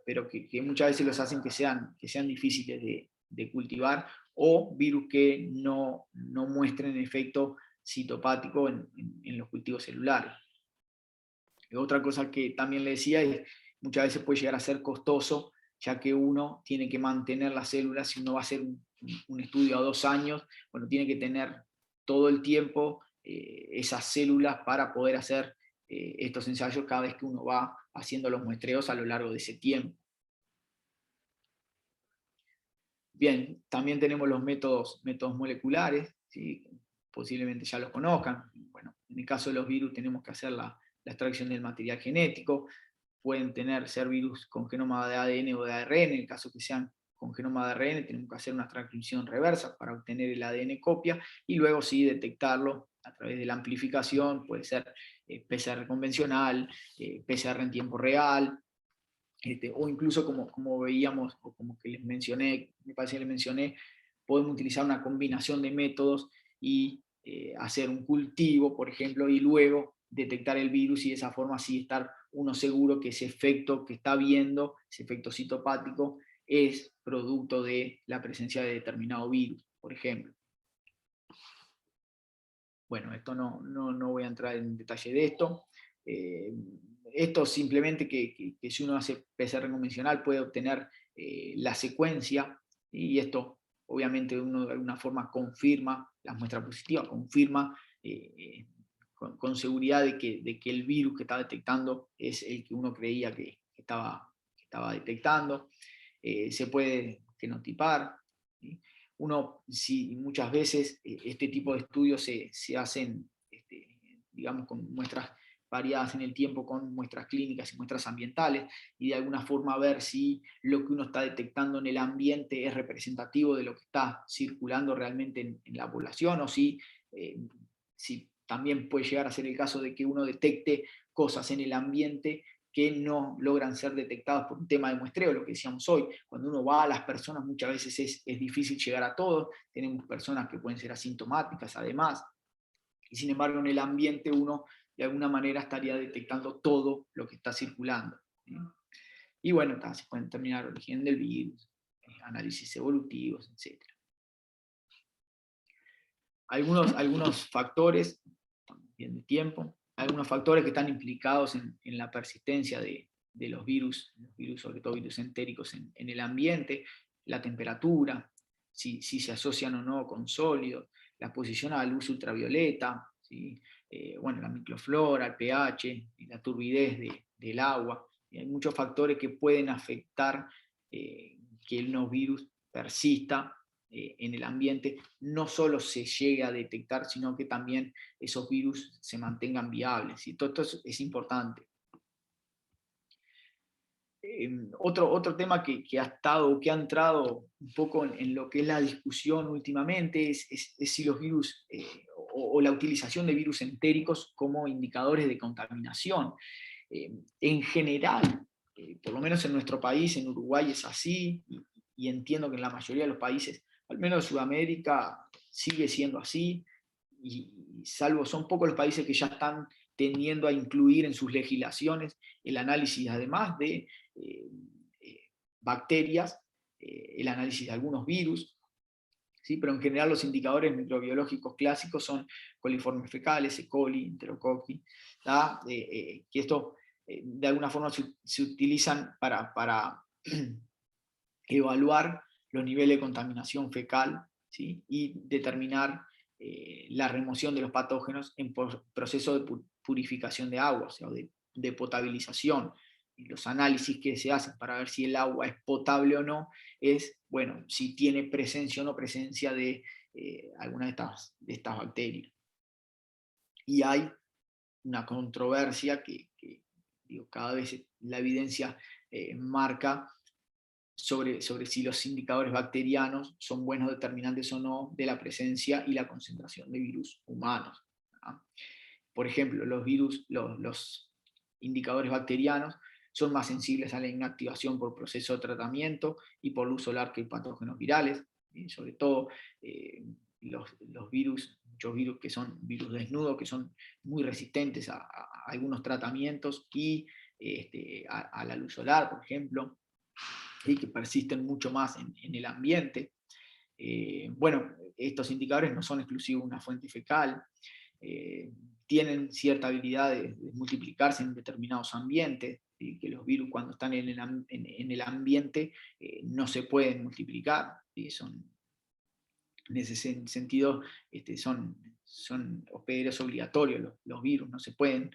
pero que muchas veces los hacen que sean difíciles de cultivar, o virus que no muestren efecto citopático en los cultivos celulares. Otra cosa que también le decía es, muchas veces puede llegar a ser costoso, ya que uno tiene que mantener las células. Si uno va a hacer un estudio a 2 años, bueno, tiene que tener todo el tiempo esas células para poder hacer estos ensayos cada vez que uno va haciendo los muestreos a lo largo de ese tiempo. Bien, también tenemos los métodos moleculares, ¿sí? Posiblemente ya los conozcan. Bueno, en el caso de los virus tenemos que hacer la extracción del material genético. Pueden ser virus con genoma de ADN o de ARN. En el caso que sean con genoma de ARN, tenemos que hacer una transcripción reversa para obtener el ADN copia, y luego sí detectarlo a través de la amplificación. Puede ser PCR convencional, PCR en tiempo real, o incluso como veíamos, o como que les mencioné, me parece que les mencioné, podemos utilizar una combinación de métodos y hacer un cultivo, por ejemplo, y luego detectar el virus, y de esa forma sí estar uno seguro que ese efecto que está viendo, ese efecto citopático, es producto de la presencia de determinado virus, por ejemplo. Bueno, esto no voy a entrar en detalle de esto. Esto simplemente que si uno hace PCR convencional puede obtener la secuencia, y esto obviamente uno de alguna forma confirma las muestras positivas, confirma con seguridad de que el virus que está detectando es el que uno creía que estaba detectando. Se puede genotipar, ¿sí? Muchas veces este tipo de estudios se hacen, digamos, con muestras variadas en el tiempo con muestras clínicas y muestras ambientales, y de alguna forma ver si lo que uno está detectando en el ambiente es representativo de lo que está circulando realmente en la población, o si también puede llegar a ser el caso de que uno detecte cosas en el ambiente que no logran ser detectados por un tema de muestreo, lo que decíamos hoy. Cuando uno va a las personas muchas veces es difícil llegar a todos, tenemos personas que pueden ser asintomáticas además, y sin embargo en el ambiente uno de alguna manera estaría detectando todo lo que está circulando. Y bueno, se pueden determinar el origen del virus, análisis evolutivos, etc. Algunos factores, bien de tiempo, algunos factores que están implicados en la persistencia de los virus, sobre todo virus entéricos en el ambiente, la temperatura, si se asocian o no con sólidos, la exposición a la luz ultravioleta, ¿sí? Bueno, la microflora, el pH, la turbidez del agua. Hay muchos factores que pueden afectar que el no virus persista en el ambiente, no solo se llegue a detectar, sino que también esos virus se mantengan viables. Y todo esto es importante. Otro tema que ha entrado un poco en lo que es la discusión últimamente es si los virus o la utilización de virus entéricos como indicadores de contaminación. En general, por lo menos en nuestro país, en Uruguay es así, y entiendo que en la mayoría de los países, al menos en Sudamérica, sigue siendo así, y salvo son pocos los países que ya están tendiendo a incluir en sus legislaciones el análisis, además de bacterias, el análisis de algunos virus, ¿sí? Pero en general los indicadores microbiológicos clásicos son coliformes fecales, E. coli, enterococi, que esto de alguna forma se utilizan para evaluar los niveles de contaminación fecal, ¿sí? Y determinar la remoción de los patógenos en proceso de purificación de agua, o sea, de potabilización. Y los análisis que se hacen para ver si el agua es potable o no es, bueno, si tiene presencia o no presencia de alguna de estas bacterias. Y hay una controversia que digo, cada vez la evidencia marca sobre si los indicadores bacterianos son buenos determinantes o no de la presencia y la concentración de virus humanos. Por ejemplo, los indicadores bacterianos son más sensibles a la inactivación por proceso de tratamiento y por luz solar que patógenos virales, sobre todo los virus, muchos virus que son virus desnudos, que son muy resistentes a algunos tratamientos y a la luz solar, por ejemplo, y que persisten mucho más en el ambiente. Bueno, estos indicadores no son exclusivos de una fuente fecal, tienen cierta habilidad de multiplicarse en determinados ambientes, que los virus cuando están en el ambiente no se pueden multiplicar, en ese sentido son hospederos obligatorios, los virus no se pueden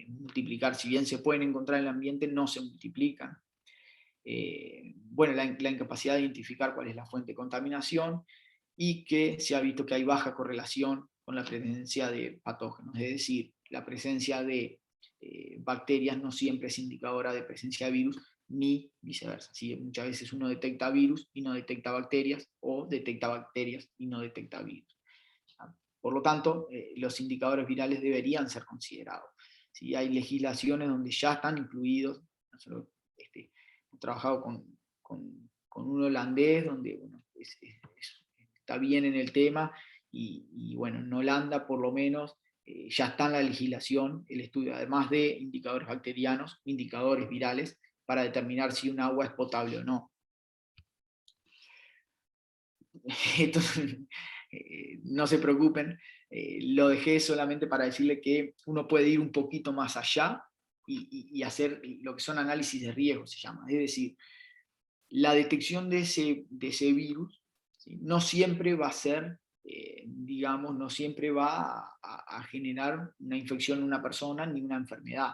multiplicar, si bien se pueden encontrar en el ambiente, no se multiplican. Bueno, la incapacidad de identificar cuál es la fuente de contaminación, y que se ha visto que hay baja correlación con la presencia de patógenos, es decir, la presencia de bacterias no siempre es indicadora de presencia de virus, ni viceversa. ¿Sí? Muchas veces uno detecta virus y no detecta bacterias, o detecta bacterias y no detecta virus. Por lo tanto, los indicadores virales deberían ser considerados. ¿Sí? Hay legislaciones donde ya están incluidos, nosotros he trabajado con un holandés donde bueno, está bien en el tema, y bueno, en Holanda por lo menos ya está en la legislación el estudio, además de indicadores bacterianos, indicadores virales, para determinar si un agua es potable o no. Entonces, no se preocupen, lo dejé solamente para decirle que uno puede ir un poquito más allá y hacer lo que son análisis de riesgo, se llama. Es decir, la detección de ese virus, ¿sí? No siempre va a ser, digamos, no siempre va a generar una infección en una persona ni una enfermedad.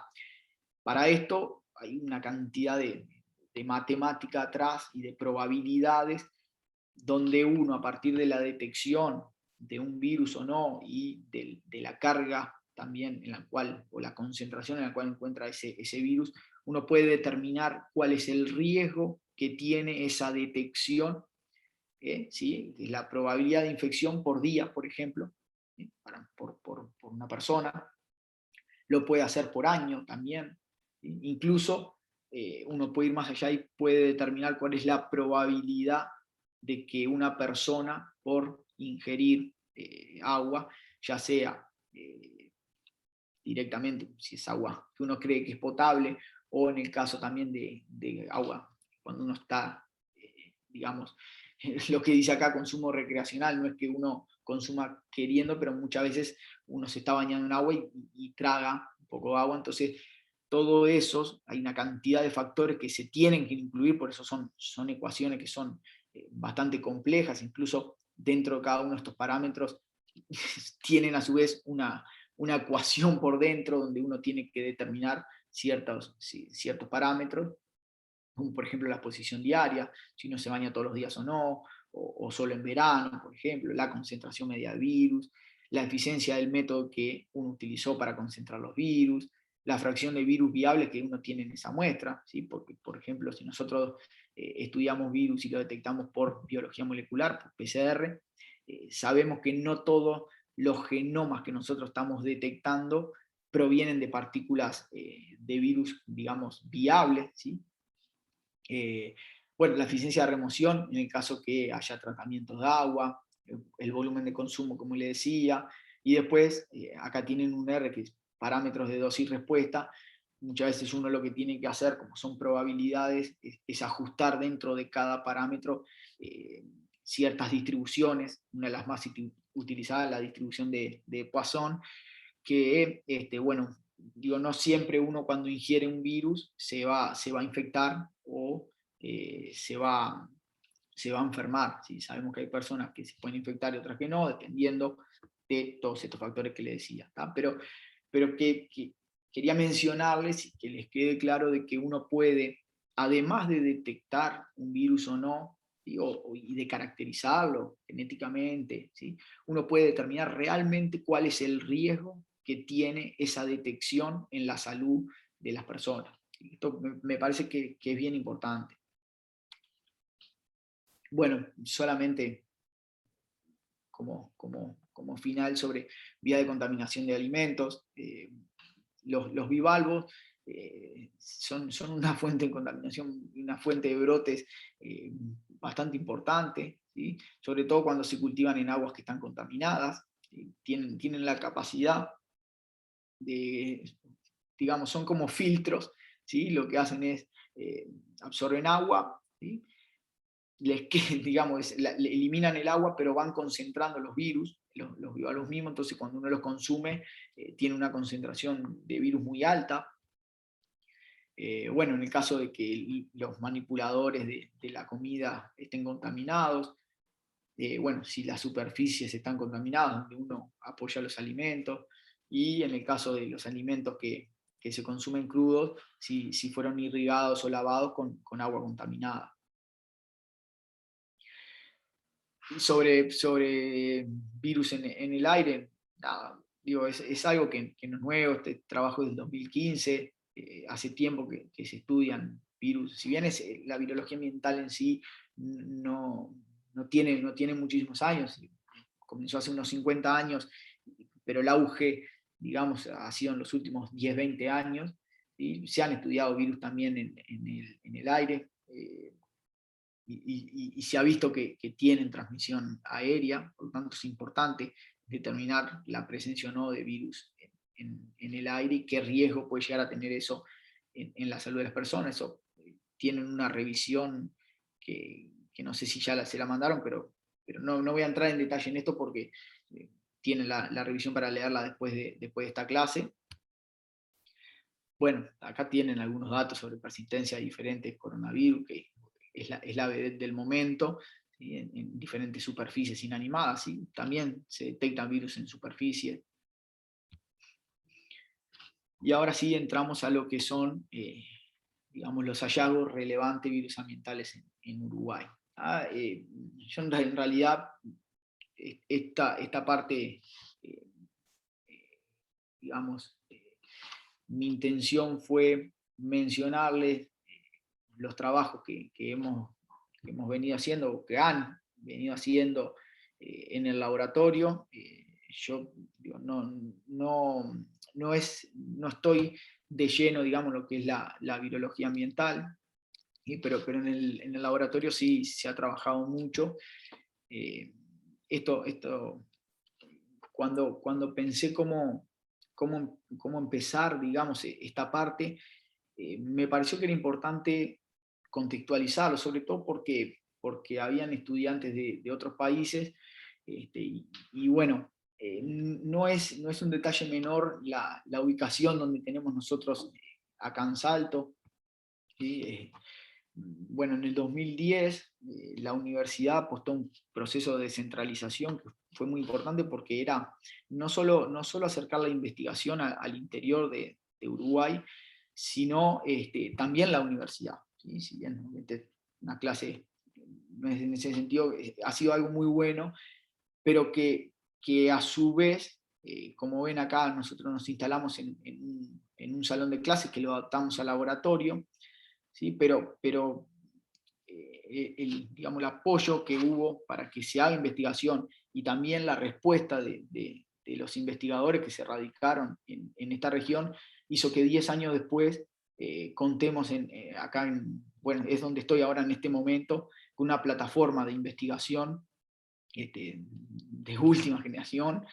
Para esto hay una cantidad de matemática atrás y de probabilidades, donde uno, a partir de la detección de un virus o no, y de la carga también en la cual, o la concentración en la cual encuentra ese virus, uno puede determinar cuál es el riesgo que tiene esa detección, ¿sí? La probabilidad de infección por día, por ejemplo, por una persona. Lo puede hacer por año también. ¿Sí? Incluso uno puede ir más allá y puede determinar cuál es la probabilidad de que una persona, por ingerir agua, ya sea directamente, si es agua que uno cree que es potable, o en el caso también de agua, cuando uno está, digamos, lo que dice acá consumo recreacional, no es que uno consuma queriendo, pero muchas veces uno se está bañando en agua y traga un poco de agua, entonces todo eso, hay una cantidad de factores que se tienen que incluir, por eso son ecuaciones que son bastante complejas, incluso dentro de cada uno de estos parámetros tienen a su vez una ecuación por dentro donde uno tiene que determinar ciertos parámetros, como por ejemplo la exposición diaria, si uno se baña todos los días o no, o solo en verano, por ejemplo, la concentración media de virus, la eficiencia del método que uno utilizó para concentrar los virus, la fracción de virus viables que uno tiene en esa muestra, ¿sí? Porque, por ejemplo, si nosotros estudiamos virus y lo detectamos por biología molecular, por PCR, sabemos que no todos los genomas que nosotros estamos detectando provienen de partículas de virus, digamos, viables, ¿sí? Bueno, la eficiencia de remoción, en el caso que haya tratamientos de agua, el volumen de consumo, como le decía, y después, acá tienen un R, que es parámetros de dosis y respuesta. Muchas veces uno lo que tiene que hacer, como son probabilidades, es ajustar dentro de cada parámetro ciertas distribuciones. Una de las más utilizadas, la distribución de Poisson, que, bueno, digo, no siempre uno cuando ingiere un virus se va a infectar o se va a enfermar. ¿Sí? Sabemos que hay personas que se pueden infectar y otras que no, dependiendo de todos estos factores que les decía. Pero que quería mencionarles y que les quede claro de que uno puede, además de detectar un virus o no, y de caracterizarlo genéticamente, ¿sí? Uno puede determinar realmente cuál es el riesgo que tiene esa detección en la salud de las personas. Esto me parece que es bien importante. Bueno, solamente como final sobre vía de contaminación de alimentos, los bivalvos son una fuente de contaminación, una fuente de brotes bastante importante, ¿sí? Sobre todo cuando se cultivan en aguas que están contaminadas, ¿sí? Tienen la capacidad de, digamos, son como filtros, ¿sí? Lo que hacen es absorben agua, ¿sí? Digamos, eliminan el agua, pero van concentrando los virus, los bivalvos mismos, entonces cuando uno los consume, tiene una concentración de virus muy alta. Bueno, en el caso de que los manipuladores de la comida estén contaminados, bueno, si las superficies están contaminadas, donde uno apoya los alimentos, y en el caso de los alimentos que se consumen crudos, si fueron irrigados o lavados con agua contaminada. Sobre virus en el aire, nada, digo, es algo que no es nuevo, este trabajo del 2015, hace tiempo que se estudian virus, si bien la virología ambiental en sí no tiene muchísimos años, comenzó hace unos 50 años, pero el auge, digamos, ha sido en los últimos 10, 20 años, y se han estudiado virus también en el aire, y se ha visto que tienen transmisión aérea, por lo tanto es importante determinar la presencia o no de virus en el aire y qué riesgo puede llegar a tener eso en la salud de las personas. Eso tienen una revisión que no sé si ya se la mandaron, pero no voy a entrar en detalle en esto porque tienen la revisión para leerla después de esta clase. Bueno, acá tienen algunos datos sobre persistencia de diferentes coronavirus, que es la vedette del momento, ¿sí? En diferentes superficies inanimadas, ¿sí? También se detectan virus en superficie. Y ahora sí entramos a lo que son, digamos, los hallazgos relevantes virus ambientales en Uruguay. Yo en realidad esta parte digamos, mi intención fue mencionarles los trabajos que hemos venido haciendo, o que han venido haciendo en el laboratorio. Yo digo, no estoy de lleno, digamos, lo que es la virología ambiental, pero en el laboratorio sí se ha trabajado mucho. Cuando pensé cómo empezar, digamos, esta parte, me pareció que era importante contextualizarlo, sobre todo porque habían estudiantes de otros países, y bueno, no es un detalle menor la ubicación donde tenemos nosotros acá en Salto, ¿sí? Bueno, en el 2010 la universidad apostó a un proceso de descentralización que fue muy importante, porque era no solo acercar la investigación al interior de Uruguay, sino también la universidad, ¿sí? Si bien una clase en ese sentido ha sido algo muy bueno, pero que a su vez, como ven acá, nosotros nos instalamos en un salón de clases que lo adaptamos al laboratorio, ¿sí? Pero digamos, el apoyo que hubo para que se haga investigación, y también la respuesta de los investigadores que se radicaron en esta región, hizo que 10 años después contemos acá, bueno, es donde estoy ahora en este momento, con una plataforma de investigación de última generación,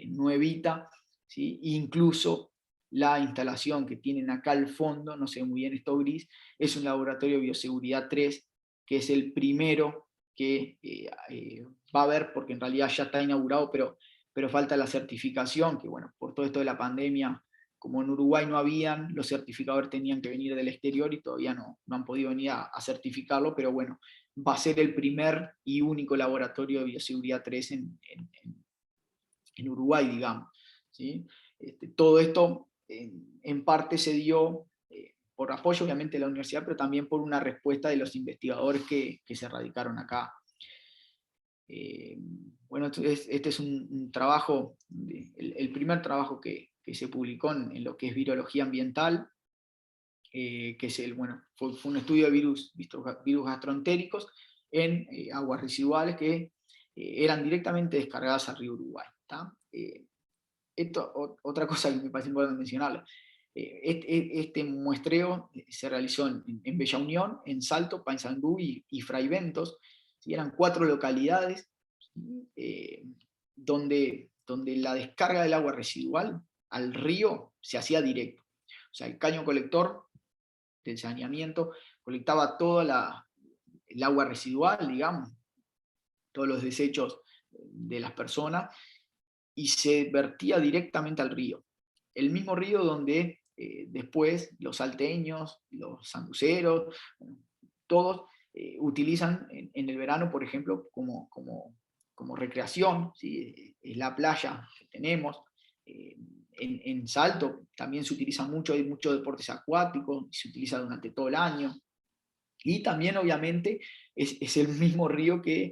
nuevita, ¿sí? Incluso la instalación que tienen acá al fondo, no sé muy bien esto gris, es un laboratorio de bioseguridad 3, que es el primero que va a haber, porque en realidad ya está inaugurado, pero falta la certificación, que bueno, por todo esto de la pandemia, como en Uruguay no habían, los certificadores tenían que venir del exterior y todavía no han podido venir a certificarlo, pero bueno, va a ser el primer y único laboratorio de bioseguridad 3 en Uruguay, digamos, ¿sí? Todo esto en parte se dio por apoyo obviamente de la universidad, pero también por una respuesta de los investigadores que se radicaron acá. Bueno, este es un trabajo, el primer trabajo que se publicó en lo que es virología ambiental, que es fue un estudio de virus gastroentéricos en aguas residuales que eran directamente descargadas al río Uruguay. Otra cosa que me parece importante mencionarlo, este muestreo se realizó en Bella Unión, en Salto, Paysandú y Fraiventos, ¿sí? Eran 4 localidades, donde la descarga del agua residual al río se hacía directo. O sea, el caño colector del saneamiento colectaba toda el agua residual, digamos, todos los desechos de las personas, y se vertía directamente al río. El mismo río donde después los salteños, los sanduceros, todos utilizan en el verano, por ejemplo, como recreación, ¿sí? Es la playa que tenemos. En Salto también se utiliza mucho, hay muchos deportes acuáticos, se utiliza durante todo el año. Y también, obviamente, es el mismo río que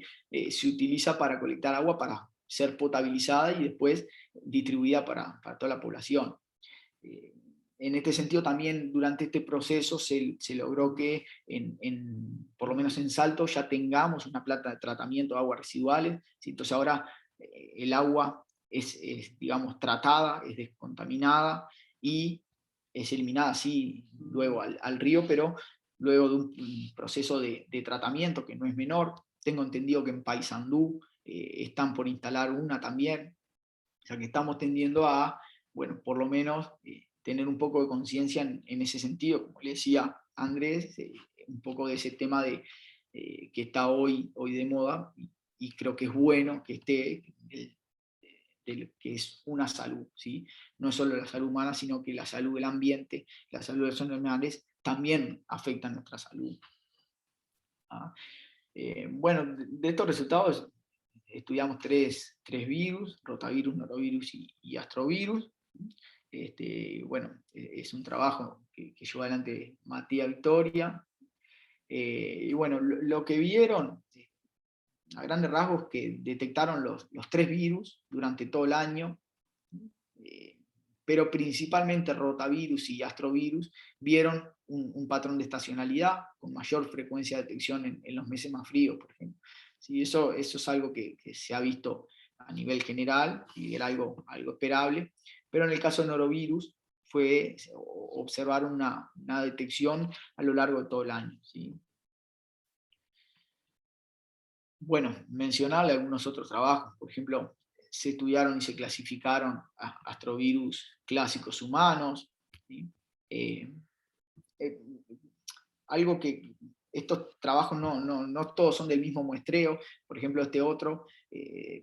se utiliza para colectar agua, para ser potabilizada y después distribuida para toda la población. En este sentido, también durante este proceso se logró que, por lo menos en Salto, ya tengamos una planta de tratamiento de aguas residuales, ¿sí? Entonces ahora el agua es, digamos, tratada, es descontaminada y es eliminada así luego al río, pero luego de un proceso de tratamiento que no es menor. Tengo entendido que en Paysandú están por instalar una también, o sea que estamos tendiendo a, bueno, por lo menos tener un poco de conciencia en ese sentido, como le decía Andrés, un poco de ese tema que está hoy de moda, y creo que es bueno que esté, que es una salud, ¿sí? No es solo la salud humana, sino que la salud del ambiente, la salud de los animales también afectan nuestra salud. Bueno, de estos resultados estudiamos tres virus: rotavirus, norovirus y astrovirus. Bueno, es un trabajo que llevó adelante Matías Victoria. Y bueno, lo que vieron a grandes rasgos es que detectaron los 3 virus durante todo el año. pero principalmente rotavirus y astrovirus vieron un patrón de estacionalidad, con mayor frecuencia de detección en los meses más fríos, por ejemplo. Sí, eso es algo que se ha visto a nivel general y era algo esperable, pero en el caso de norovirus fue observar una detección a lo largo de todo el año. ¿Sí? Bueno, mencionarle algunos otros trabajos, por ejemplo, se estudiaron y se clasificaron astrovirus clásicos humanos, ¿sí? Algo que estos trabajos no todos son del mismo muestreo, por ejemplo este otro,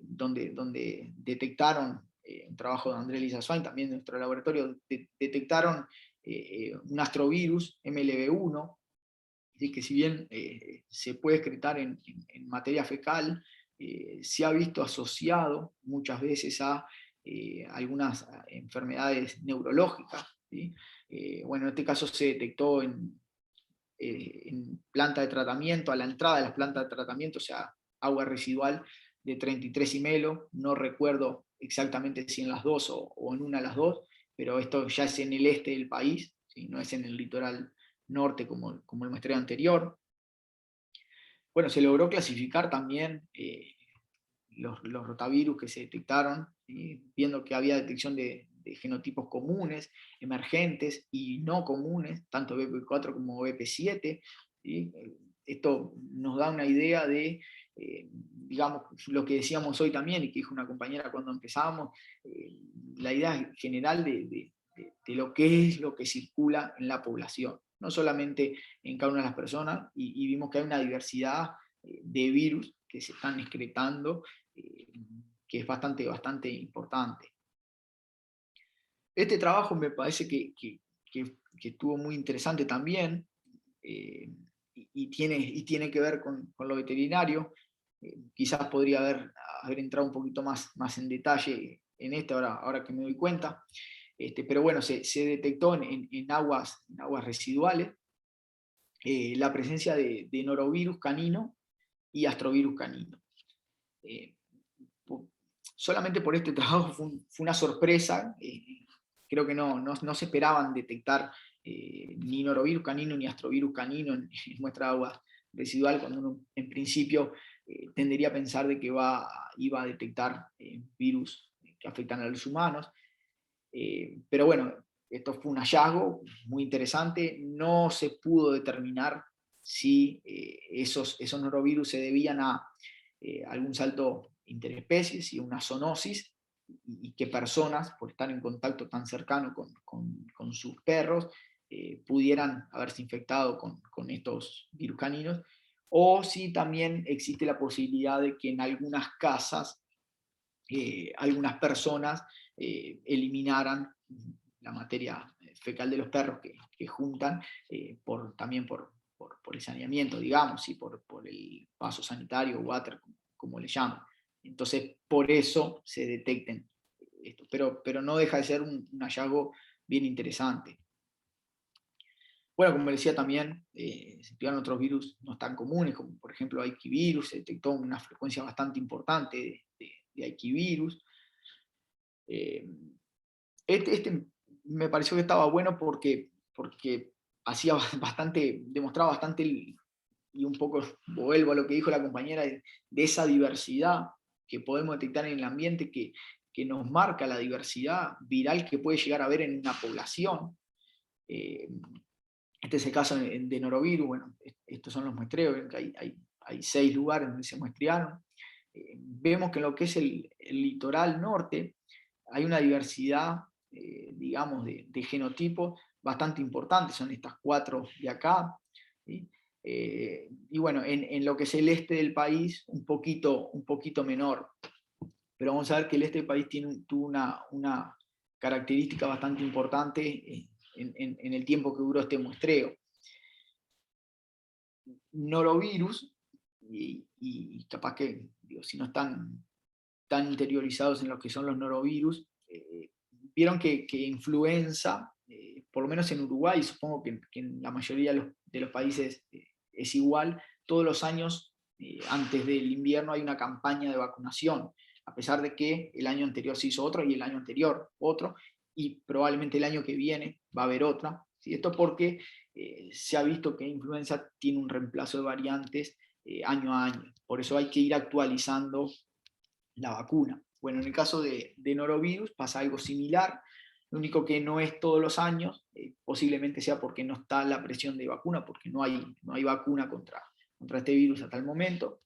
donde detectaron, un trabajo de André Lisa-Swain, también de nuestro laboratorio, detectaron un astrovirus MLB1, que si bien se puede excretar en materia fecal, se ha visto asociado muchas veces a algunas enfermedades neurológicas. ¿Sí? Bueno, en este caso se detectó en planta de tratamiento, a la entrada de las plantas de tratamiento, o sea, agua residual de 33 y melo, no recuerdo exactamente si en las dos o en una de las dos, pero esto ya es en el este del país, ¿sí? No es en el litoral norte como el muestreo anterior. Bueno, se logró clasificar también los rotavirus que se detectaron, viendo que había detección de genotipos comunes, emergentes y no comunes, tanto BP4 como BP7. ¿Sí? Esto nos da una idea de, digamos, lo que decíamos hoy también, y que dijo una compañera cuando empezábamos, la idea general de lo que es lo que circula en la población, no solamente en cada una de las personas, y vimos que hay una diversidad de virus que se están excretando, que es bastante importante. Este trabajo me parece que estuvo muy interesante también, y tiene que ver con lo veterinario. Quizás podría haber entrado un poquito más en detalle en este, ahora que me doy cuenta. Pero bueno, se detectó en aguas residuales la presencia de norovirus canino y astrovirus canino. Solamente por este trabajo fue una sorpresa. Creo que no se esperaban detectar ni norovirus canino ni astrovirus canino en muestra de agua residual, cuando uno en principio tendería a pensar de que iba a detectar virus que afectan a los humanos. Pero bueno, esto fue un hallazgo muy interesante. No se pudo determinar si esos norovirus se debían a algún salto interespecies y una zoonosis, y que personas, por estar en contacto tan cercano con sus perros, pudieran haberse infectado con estos virus caninos, o si también existe la posibilidad de que en algunas casas algunas personas eliminaran la materia fecal de los perros que juntan, también por el saneamiento, digamos, y por el paso sanitario, water, como le llaman. Entonces, por eso se detecten esto, pero no deja de ser un hallazgo bien interesante. Bueno, como decía también, se estudiaron otros virus no tan comunes, como por ejemplo Aikivirus, se detectó una frecuencia bastante importante de Aikivirus. Este me pareció que estaba bueno porque hacía demostraba bastante, y un poco vuelvo a lo que dijo la compañera, de esa diversidad que podemos detectar en el ambiente, que nos marca la diversidad viral que puede llegar a haber en una población. Este es el caso de norovirus. Bueno, estos son los muestreos, hay 6 lugares donde se muestrearon. Vemos que en lo que es el litoral norte hay una diversidad, digamos, de genotipos bastante importante, son estas 4 de acá. ¿Sí? Y bueno, en lo que es el este del país, un poquito menor. Pero vamos a ver que el este del país tuvo una característica bastante importante en el tiempo que duró este muestreo. Norovirus, y capaz que, digo, si no están tan interiorizados en lo que son los norovirus, vieron que influenza, por lo menos en Uruguay, supongo que en la mayoría de los países es igual, todos los años antes del invierno hay una campaña de vacunación, a pesar de que el año anterior se hizo otro y el año anterior otro, y probablemente el año que viene va a haber otra. ¿Sí? Esto porque se ha visto que influenza tiene un reemplazo de variantes año a año. Por eso hay que ir actualizando la vacuna. Bueno, en el caso de norovirus pasa algo similar, lo único que no es todos los años, posiblemente sea porque no está la presión de vacuna, porque no hay vacuna contra este virus hasta el momento,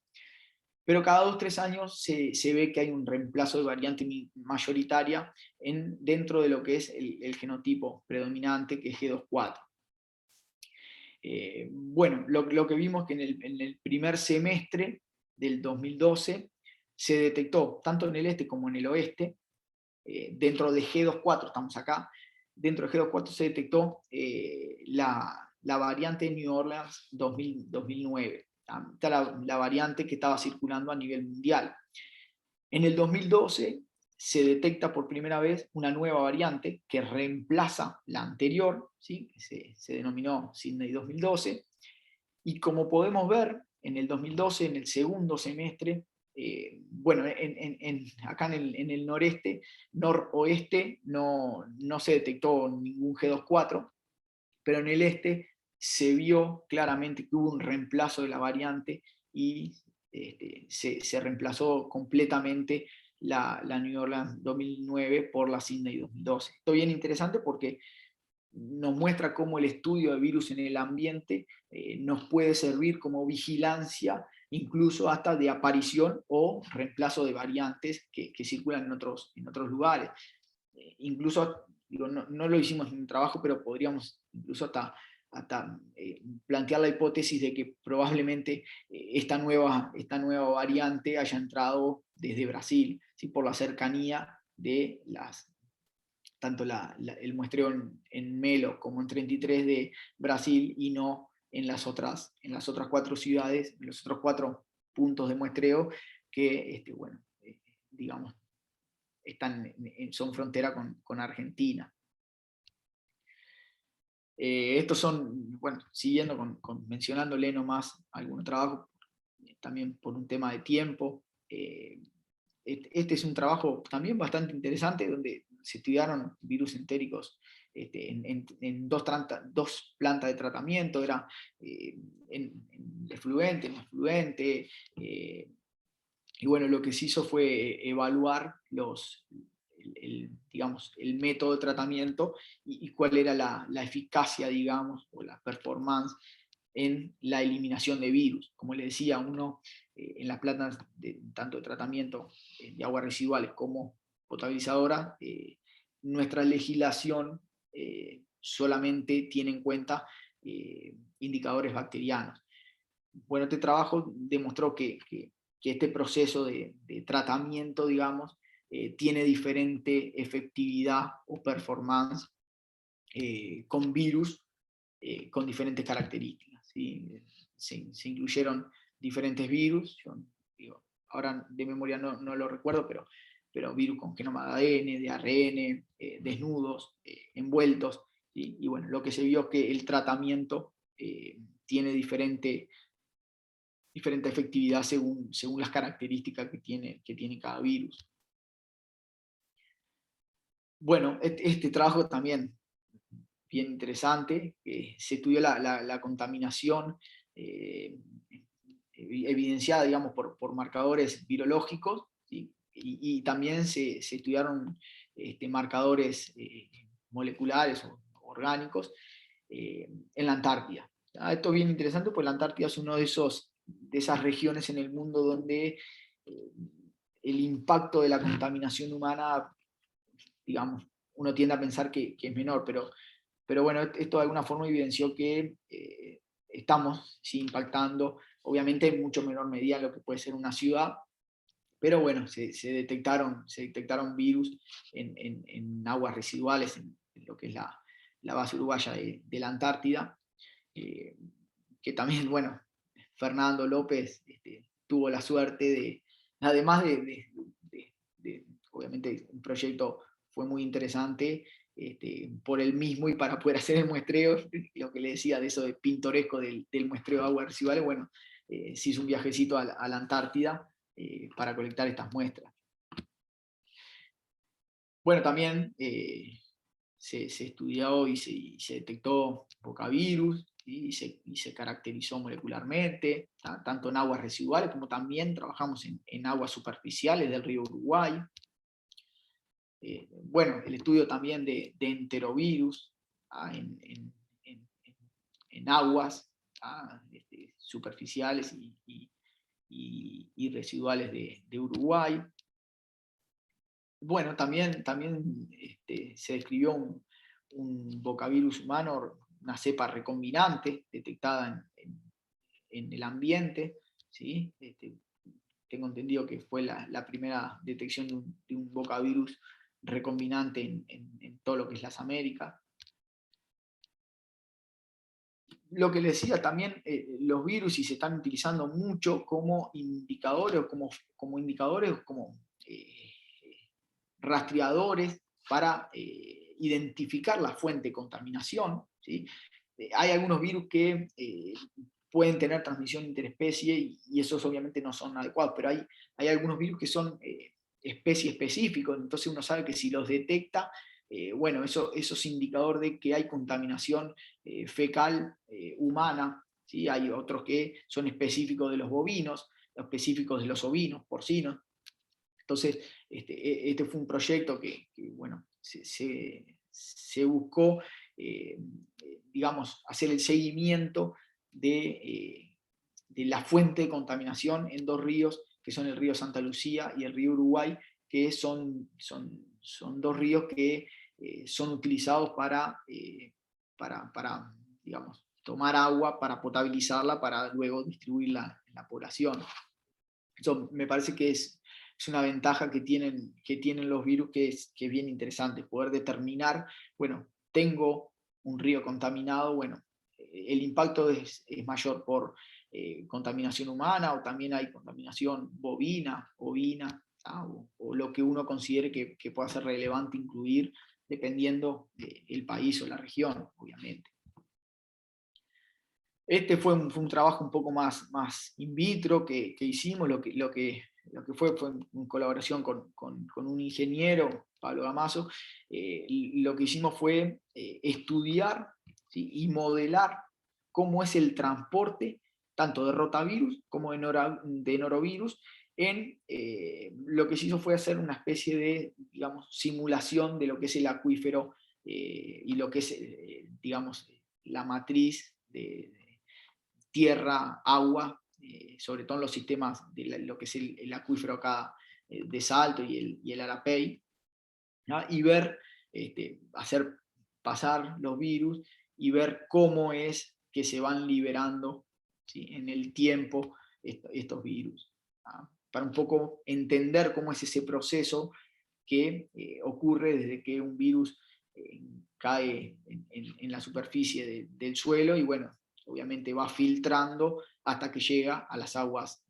pero cada 2-3 años se ve que hay un reemplazo de variante mayoritaria dentro de lo que es el genotipo predominante, que es G24. Bueno, lo que vimos que en el primer semestre del 2012 se detectó, tanto en el este como en el oeste, dentro de G24, estamos acá, dentro de G24 se detectó la variante New Orleans 2009, esta la variante que estaba circulando a nivel mundial. En el 2012 se detecta por primera vez una nueva variante que reemplaza la anterior, ¿sí? Que se denominó Sydney 2012, y como podemos ver, en el 2012, en el segundo semestre, bueno, acá en el noroeste no se detectó ningún G24, pero en el este se vio claramente que hubo un reemplazo de la variante y se reemplazó completamente la New Orleans 2009 por la Sydney 2012. Esto es bien interesante porque nos muestra cómo el estudio de virus en el ambiente nos puede servir como vigilancia, incluso hasta de aparición o reemplazo de variantes que circulan en otros lugares. Incluso, digo, no lo hicimos en un trabajo, pero podríamos incluso hasta plantear la hipótesis de que probablemente esta nueva variante haya entrado desde Brasil, ¿sí? Por la cercanía de tanto el muestreo en Melo como en 33 de Brasil, y no en las otras 4 ciudades, en los otros 4 puntos de muestreo que, bueno, digamos, son frontera con Argentina. Estos son, bueno, siguiendo mencionándole nomás algunos trabajos, también por un tema de tiempo. Este es un trabajo también bastante interesante, donde se estudiaron virus entéricos en dos plantas de tratamiento, era en efluente, en efluente, y bueno, lo que se hizo fue evaluar digamos, el método de tratamiento y cuál era la eficacia, digamos, o la performance en la eliminación de virus. Como les decía, uno en las plantas tanto de tratamiento de aguas residuales como potabilizadoras, nuestra legislación solamente tiene en cuenta indicadores bacterianos. Bueno, este trabajo demostró que este proceso de tratamiento, digamos, tiene diferente efectividad o performance con virus con diferentes características. ¿Sí? Se incluyeron diferentes virus, yo digo, ahora de memoria no lo recuerdo, pero virus con genoma de ADN, de ARN, desnudos, envueltos, ¿sí? Y bueno, lo que se vio es que el tratamiento tiene diferente efectividad según las características que tiene cada virus. Bueno, este trabajo también bien interesante, se estudió la contaminación evidenciada, digamos, por marcadores virológicos, ¿sí? Y también se estudiaron marcadores moleculares o orgánicos en la Antártida. Esto es bien interesante porque la Antártida es uno de esas regiones en el mundo donde el impacto de la contaminación humana, digamos, uno tiende a pensar que es menor, pero bueno, esto de alguna forma evidenció que estamos sí, impactando, obviamente en mucho menor medida lo que puede ser una ciudad, pero bueno, se detectaron virus en aguas residuales, en lo que es la base uruguaya de la Antártida, que también, bueno, Fernando López tuvo la suerte de, además obviamente un proyecto fue muy interesante, por él mismo y para poder hacer el muestreo, lo que le decía de eso de pintoresco del muestreo de aguas residuales, bueno, se hizo un viajecito a la Antártida para colectar estas muestras. Bueno, también se estudió y se detectó bocavirus, y se caracterizó molecularmente, tanto en aguas residuales como también trabajamos en aguas superficiales del río Uruguay. Bueno, el estudio también de enterovirus en aguas superficiales y residuales de Uruguay. Bueno, también se describió un bocavirus humano, una cepa recombinante detectada en el ambiente, ¿sí? Tengo entendido que fue la primera detección de un bocavirus recombinante en todo lo que es las Américas. Lo que les decía también, los virus se están utilizando mucho como indicadores, como rastreadores para identificar la fuente de contaminación, ¿sí? Hay algunos virus que pueden tener transmisión interespecie y esos obviamente no son adecuados, pero hay algunos virus que son especie específicos, entonces uno sabe que si los detecta, bueno, eso es indicador de que hay contaminación fecal humana, ¿sí? Hay otros que son específicos de los bovinos, específicos de los ovinos, porcinos. Entonces, este fue un proyecto que bueno, se buscó, digamos, hacer el seguimiento de la fuente de contaminación en dos ríos, que son el río Santa Lucía y el río Uruguay, que son dos ríos que son utilizados para, digamos, tomar agua, para potabilizarla, para luego distribuirla en la población. Eso me parece que es una ventaja que tienen los virus que es bien interesante, poder determinar, bueno, tengo un río contaminado, bueno, el impacto es mayor por contaminación humana, o también hay contaminación bovina, ovina, o lo que uno considere que pueda ser relevante incluir, dependiendo del país o la región, obviamente. Este fue un trabajo un poco más in vitro que hicimos, lo que fue en colaboración con un ingeniero, Pablo Damaso. Lo que hicimos fue estudiar, ¿sí? Y modelar cómo es el transporte tanto de rotavirus como de norovirus. Lo que se hizo fue hacer una especie de, digamos, simulación de lo que es el acuífero y lo que es, digamos, la matriz de tierra, agua, sobre todo en los sistemas de lo que es el acuífero acá de Salto y el Arapey, ¿no? Y ver, hacer pasar los virus y ver cómo es que se van liberando, ¿sí? En el tiempo estos virus, ¿no? Para un poco entender cómo es ese proceso que ocurre desde que un virus cae en la superficie del suelo y bueno, obviamente va filtrando hasta que llega a las aguas,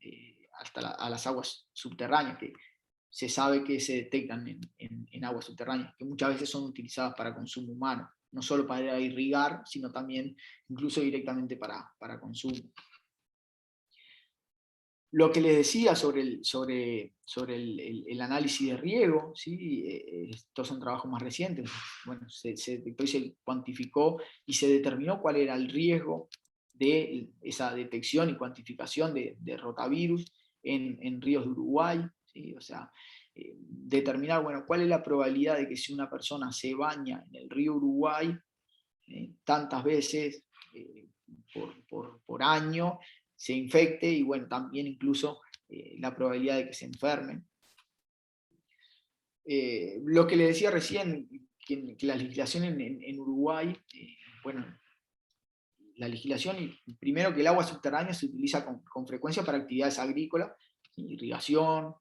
a las aguas subterráneas, que se sabe que se detectan en aguas subterráneas, que muchas veces son utilizadas para consumo humano, no solo para irrigar, sino también incluso directamente para consumo. Lo que les decía sobre el análisis de riego, ¿sí? Estos son trabajos más recientes. Bueno, se detectó y se cuantificó y se determinó cuál era el riesgo de esa detección y cuantificación de rotavirus en ríos de Uruguay, ¿sí? O sea, determinar, bueno, cuál es la probabilidad de que si una persona se baña en el río Uruguay tantas veces por año, se infecte y bueno, también incluso la probabilidad de que se enfermen. Lo que le decía recién, que la legislación en Uruguay, bueno, la legislación, primero que el agua subterránea se utiliza con frecuencia para actividades agrícolas, irrigación,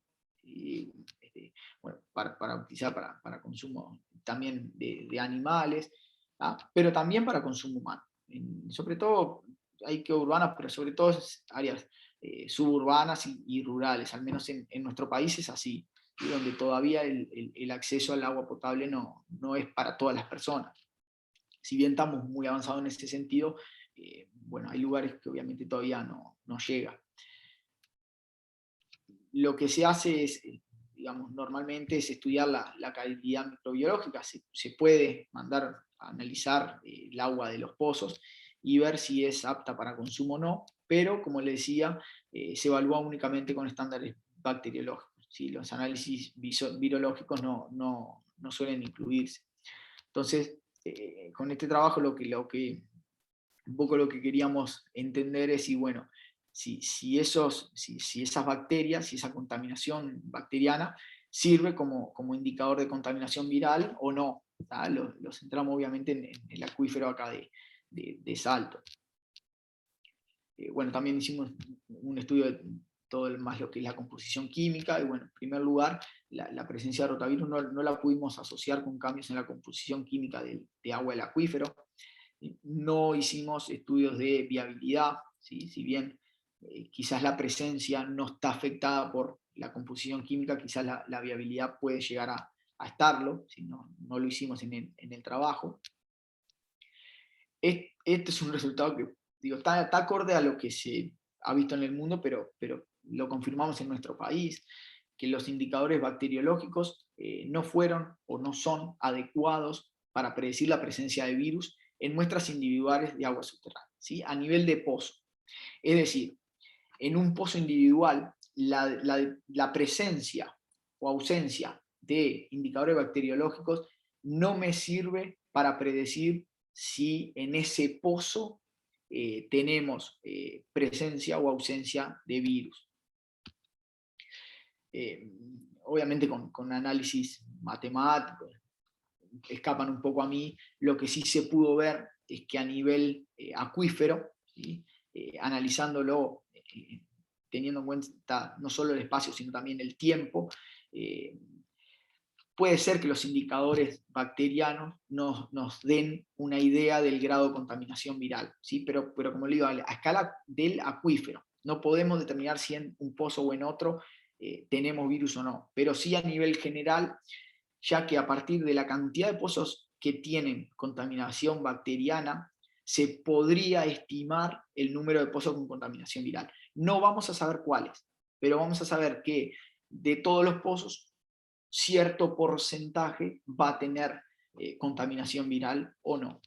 bueno, para utilizar para consumo también de animales, pero también para consumo humano. Sobre todo hay que urbanas, pero sobre todo áreas suburbanas y rurales, al menos en nuestro país es así, y donde todavía el acceso al agua potable no es para todas las personas. Si bien estamos muy avanzados en ese sentido, bueno, hay lugares que obviamente todavía no llega. Lo que se hace es, digamos, normalmente es estudiar la calidad microbiológica. Se puede mandar a analizar el agua de los pozos y ver si es apta para consumo o no, pero como le decía, se evalúa únicamente con estándares bacteriológicos, ¿sí? Los análisis virológicos no suelen incluirse. Entonces, con este trabajo un poco lo que queríamos entender es si, bueno, si esas bacterias, si esa contaminación bacteriana sirve como indicador de contaminación viral o no. Lo centramos obviamente en el acuífero acá de Salto. Bueno, también hicimos un estudio de todo más lo que es la composición química, y bueno, en primer lugar, la presencia de rotavirus no la pudimos asociar con cambios en la composición química de agua del acuífero. No hicimos estudios de viabilidad, ¿sí? Si bien quizás la presencia no está afectada por la composición química, quizás la viabilidad puede llegar a estarlo, si no lo hicimos en el trabajo. Este es un resultado que digo, está acorde a lo que se ha visto en el mundo, pero lo confirmamos en nuestro país, que los indicadores bacteriológicos no fueron o no son adecuados para predecir la presencia de virus en muestras individuales de agua subterránea, ¿sí? A nivel de pozo. Es decir, en un pozo individual, la presencia o ausencia de indicadores bacteriológicos no me sirve para predecir si en ese pozo tenemos presencia o ausencia de virus. Obviamente con análisis matemático, escapan un poco a mí. Lo que sí se pudo ver es que a nivel acuífero, ¿sí? Analizándolo, teniendo en cuenta no solo el espacio, sino también el tiempo, puede ser que los indicadores bacterianos nos den una idea del grado de contaminación viral, ¿sí? Pero como le digo, a escala del acuífero, no podemos determinar si en un pozo o en otro tenemos virus o no, pero sí a nivel general, ya que a partir de la cantidad de pozos que tienen contaminación bacteriana, se podría estimar el número de pozos con contaminación viral. No vamos a saber cuáles, pero vamos a saber que de todos los pozos, cierto porcentaje va a tener contaminación viral o no.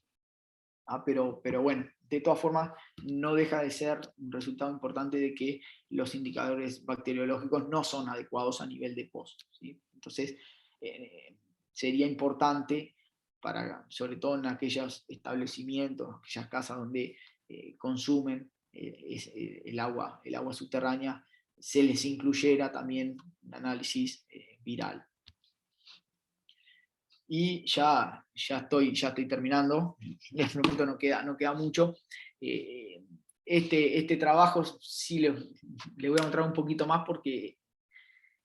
Pero bueno, de todas formas, no deja de ser un resultado importante de que los indicadores bacteriológicos no son adecuados a nivel de pozo, ¿sí? Entonces, sería importante, sobre todo en aquellos establecimientos, aquellas casas donde consumen el agua subterránea, se les incluyera también un análisis viral. Y ya estoy terminando, en este momento no queda mucho. Este trabajo sí le voy a mostrar un poquito más, porque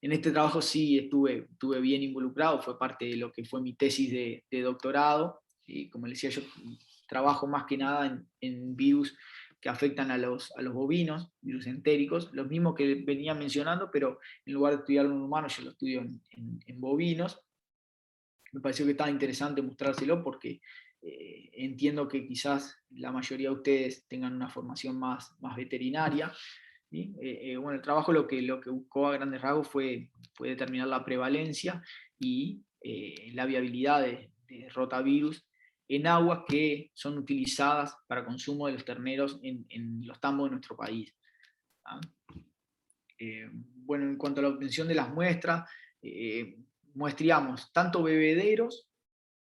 en este trabajo sí estuve bien involucrado, fue parte de lo que fue mi tesis de doctorado, y como les decía, yo trabajo más que nada en virus que afectan a los bovinos, virus entéricos, los mismos que venía mencionando, pero en lugar de estudiarlo en humanos, yo lo estudio en bovinos. Me pareció que estaba interesante mostrárselo porque entiendo que quizás la mayoría de ustedes tengan una formación más veterinaria, ¿sí? Bueno, el trabajo lo que buscó a grandes rasgos fue determinar la prevalencia y la viabilidad de rotavirus en aguas que son utilizadas para consumo de los terneros en los tambos de nuestro país. ¿Ah? Bueno, en cuanto a la obtención de las muestras, muestreamos tanto bebederos,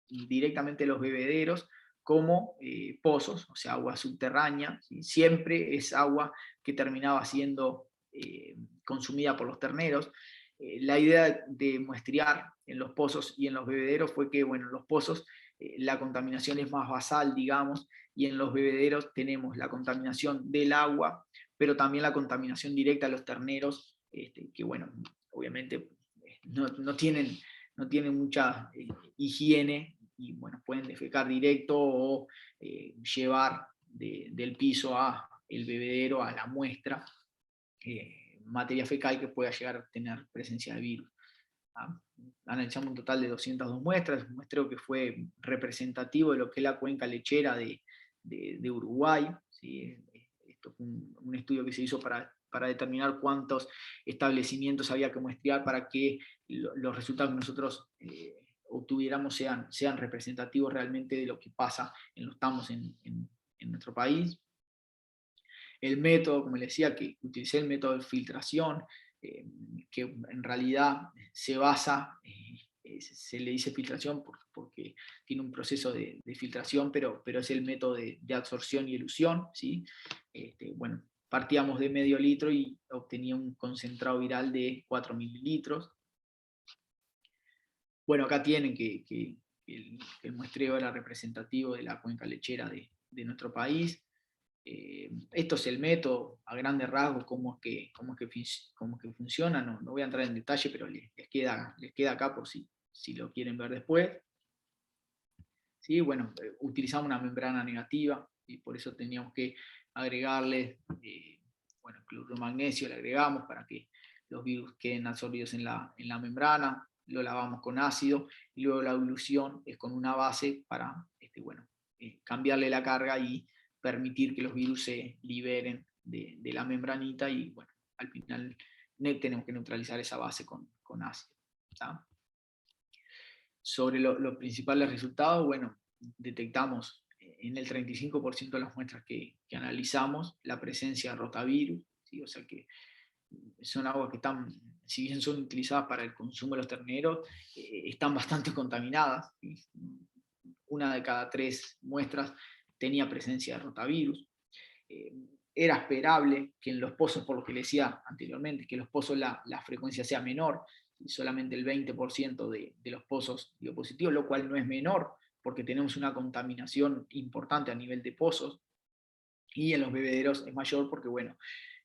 directamente los bebederos, como pozos, o sea, agua subterránea, ¿sí? Siempre es agua que terminaba siendo consumida por los terneros. La idea de muestrear en los pozos y en los bebederos fue que, bueno, en los pozos la contaminación es más basal, digamos, y en los bebederos tenemos la contaminación del agua, pero también la contaminación directa a los terneros, que, bueno, obviamente no tienen mucha higiene, y bueno, pueden defecar directo o llevar del piso a el bebedero, a la muestra, materia fecal que pueda llegar a tener presencia de virus. Analizamos un total de 202 muestras, un muestreo que fue representativo de lo que es la cuenca lechera de Uruguay, ¿sí? Esto fue un estudio que se hizo para para determinar cuántos establecimientos había que muestrear para que los resultados que nosotros obtuviéramos sean representativos realmente de lo que pasa en los tamos en nuestro país. El método, como les decía, que utilicé el método de filtración, que en realidad se basa, se le dice filtración porque tiene un proceso de filtración, pero es el método de absorción y elusión, ¿sí? Bueno, partíamos de medio litro y obtenía un concentrado viral de 4 mililitros. Bueno, acá tienen que el muestreo era representativo de la cuenca lechera de nuestro país. Esto es el método, a grandes rasgos, cómo es que funciona. No voy a entrar en detalle, pero les queda acá por si lo quieren ver después. ¿Sí? Bueno, utilizamos una membrana negativa, y por eso teníamos que agregarle, cloruro de magnesio, le agregamos para que los virus queden absorbidos en la membrana, lo lavamos con ácido, y luego la dilución es con una base para cambiarle la carga y permitir que los virus se liberen de la membranita, y bueno, al final tenemos que neutralizar esa base con ácido. ¿Tá? Sobre los principales resultados, bueno, detectamos en el 35% de las muestras que analizamos la presencia de rotavirus, ¿sí? O sea que son aguas que están, si bien son utilizadas para el consumo de los terneros, están bastante contaminadas, ¿sí? Una de cada 3 muestras tenía presencia de rotavirus. Era esperable que en los pozos, por lo que les decía anteriormente, que en los pozos la frecuencia sea menor, y solamente el 20% de los pozos dio positivo, lo cual no es menor, porque tenemos una contaminación importante a nivel de pozos, y en los bebederos es mayor porque, bueno,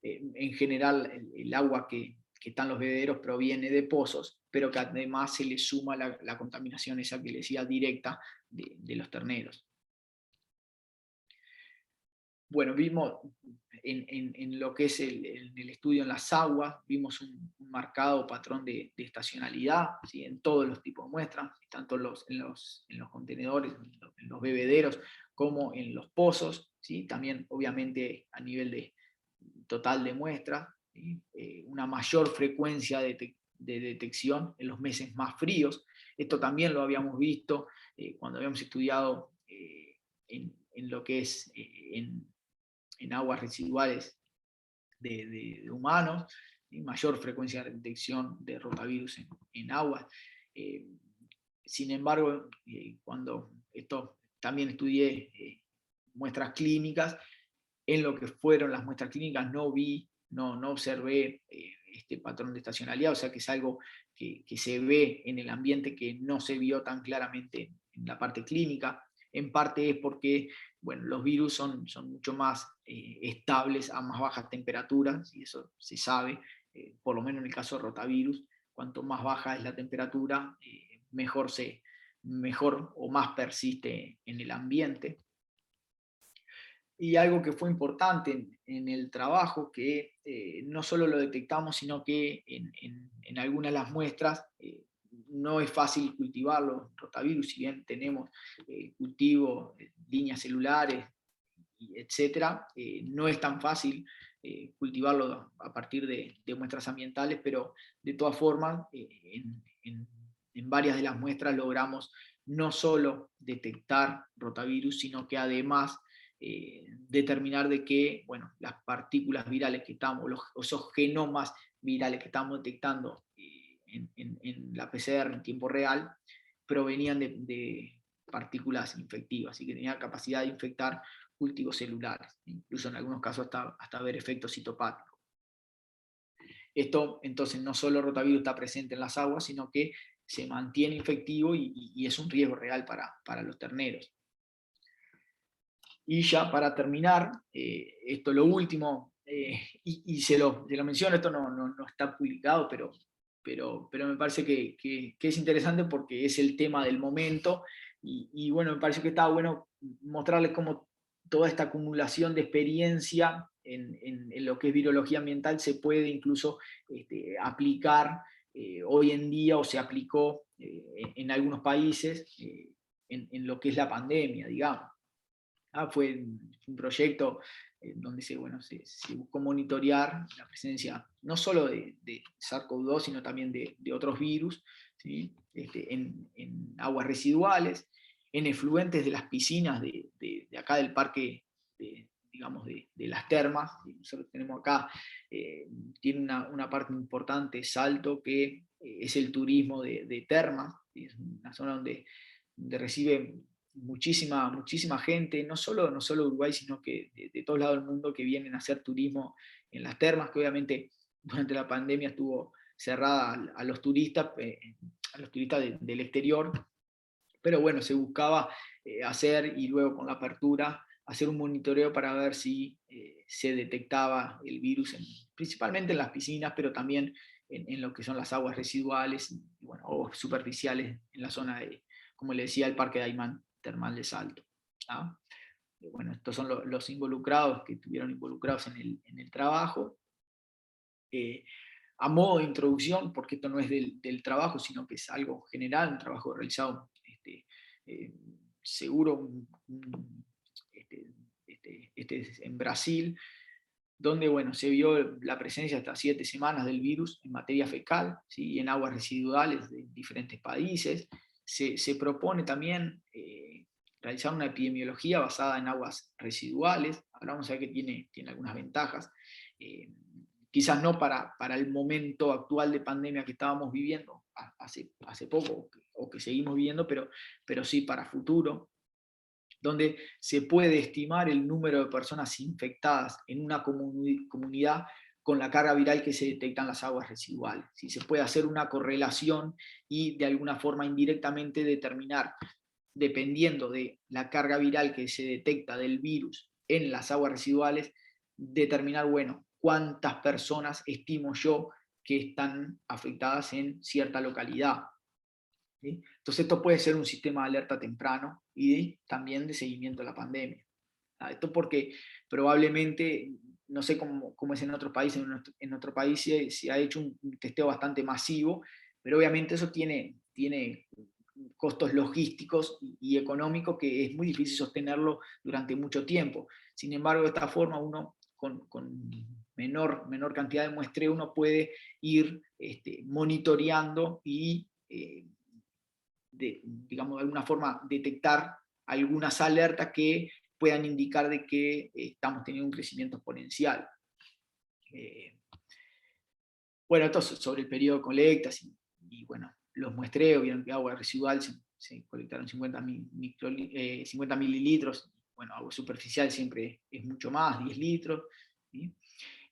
en general el agua que está en los bebederos proviene de pozos, pero que además se le suma la contaminación esa que les decía directa de los terneros. Bueno, vimos en lo que es el estudio en las aguas, vimos un marcado patrón de estacionalidad, ¿sí? En todos los tipos de muestras, tanto en los contenedores, en los bebederos, como en los pozos, ¿sí? También obviamente a nivel de total de muestras, ¿sí? Una mayor frecuencia de detección en los meses más fríos. Esto también lo habíamos visto cuando habíamos estudiado en lo que es en aguas residuales de humanos, y mayor frecuencia de detección de rotavirus en aguas. Sin embargo, cuando esto también estudié muestras clínicas, en lo que fueron las muestras clínicas no observé este patrón de estacionalidad, o sea que es algo que se ve en el ambiente que no se vio tan claramente en la parte clínica. En parte es porque, bueno, los virus son mucho más estables a más bajas temperaturas, y eso se sabe, por lo menos en el caso de rotavirus, cuanto más baja es la temperatura, mejor o más persiste en el ambiente. Y algo que fue importante en el trabajo, que no solo lo detectamos, sino que en algunas de las muestras no es fácil cultivar los rotavirus, si bien tenemos cultivo, líneas celulares, etc., no es tan fácil cultivarlo a partir de muestras ambientales, pero de todas formas, en varias de las muestras logramos no solo detectar rotavirus, sino que además determinar de que, bueno, las partículas virales que estamos, esos genomas virales que estamos detectando en la PCR en tiempo real, provenían de partículas infectivas, y que tenían capacidad de infectar cultivos celulares, incluso en algunos casos hasta ver efectos citopáticos. Esto, entonces, no solo rotavirus está presente en las aguas, sino que se mantiene infectivo y es un riesgo real para los terneros. Y ya para terminar, esto lo último, y se lo menciono, esto no está publicado, pero me parece que es interesante porque es el tema del momento, y bueno, me parece que está bueno mostrarles cómo toda esta acumulación de experiencia en lo que es virología ambiental se puede incluso aplicar hoy en día, o se aplicó en algunos países en lo que es la pandemia, digamos. Fue un proyecto donde se buscó monitorear la presencia no solo de SARS-CoV-2, sino también de otros virus, ¿sí? En aguas residuales, en efluentes de las piscinas de acá del parque, digamos, de las termas. Nosotros tenemos acá, tiene una parte importante, Salto, que es el turismo de termas, ¿sí? Es una zona donde recibe muchísima gente, no solo Uruguay, sino que de todos lados del mundo, que vienen a hacer turismo en las termas, que obviamente durante la pandemia estuvo cerrada a los turistas del exterior, pero bueno, se buscaba hacer, y luego con la apertura, hacer un monitoreo para ver si se detectaba el virus, principalmente en las piscinas, pero también en lo que son las aguas residuales, y bueno, aguas superficiales en la zona de, como le decía, el Parque Daymán Termal de Salto. ¿Ah? Bueno, estos son los involucrados que estuvieron involucrados en el trabajo. A modo de introducción, porque esto no es del trabajo, sino que es algo general, un trabajo realizado seguro en Brasil, donde bueno, se vio la presencia hasta 7 semanas del virus en materia fecal, ¿sí? En aguas residuales de diferentes países. Se propone también realizar una epidemiología basada en aguas residuales. Ahora vamos a ver que tiene algunas ventajas. Quizás no para el momento actual de pandemia que estábamos viviendo hace poco, o que seguimos viviendo, pero sí para futuro, donde se puede estimar el número de personas infectadas en una comunidad con la carga viral que se detecta en las aguas residuales. ¿Sí? Se puede hacer una correlación y de alguna forma indirectamente determinar, dependiendo de la carga viral que se detecta del virus en las aguas residuales, determinar, bueno, cuántas personas estimo yo que están afectadas en cierta localidad. ¿Sí? Entonces esto puede ser un sistema de alerta temprano y también de seguimiento de la pandemia. Esto porque probablemente, no sé cómo es en otros países, en otro país se ha hecho un testeo bastante masivo, pero obviamente eso tiene costos logísticos y económicos que es muy difícil sostenerlo durante mucho tiempo. Sin embargo, de esta forma uno con menor cantidad de muestreo uno puede ir monitoreando y digamos, de alguna forma detectar algunas alertas que puedan indicar de que estamos teniendo un crecimiento exponencial. Bueno, esto sobre el periodo de colectas y bueno, los muestreos. Vieron que agua residual se colectaron 50 mililitros. Bueno, agua superficial siempre es mucho más, 10 litros. ¿Sí?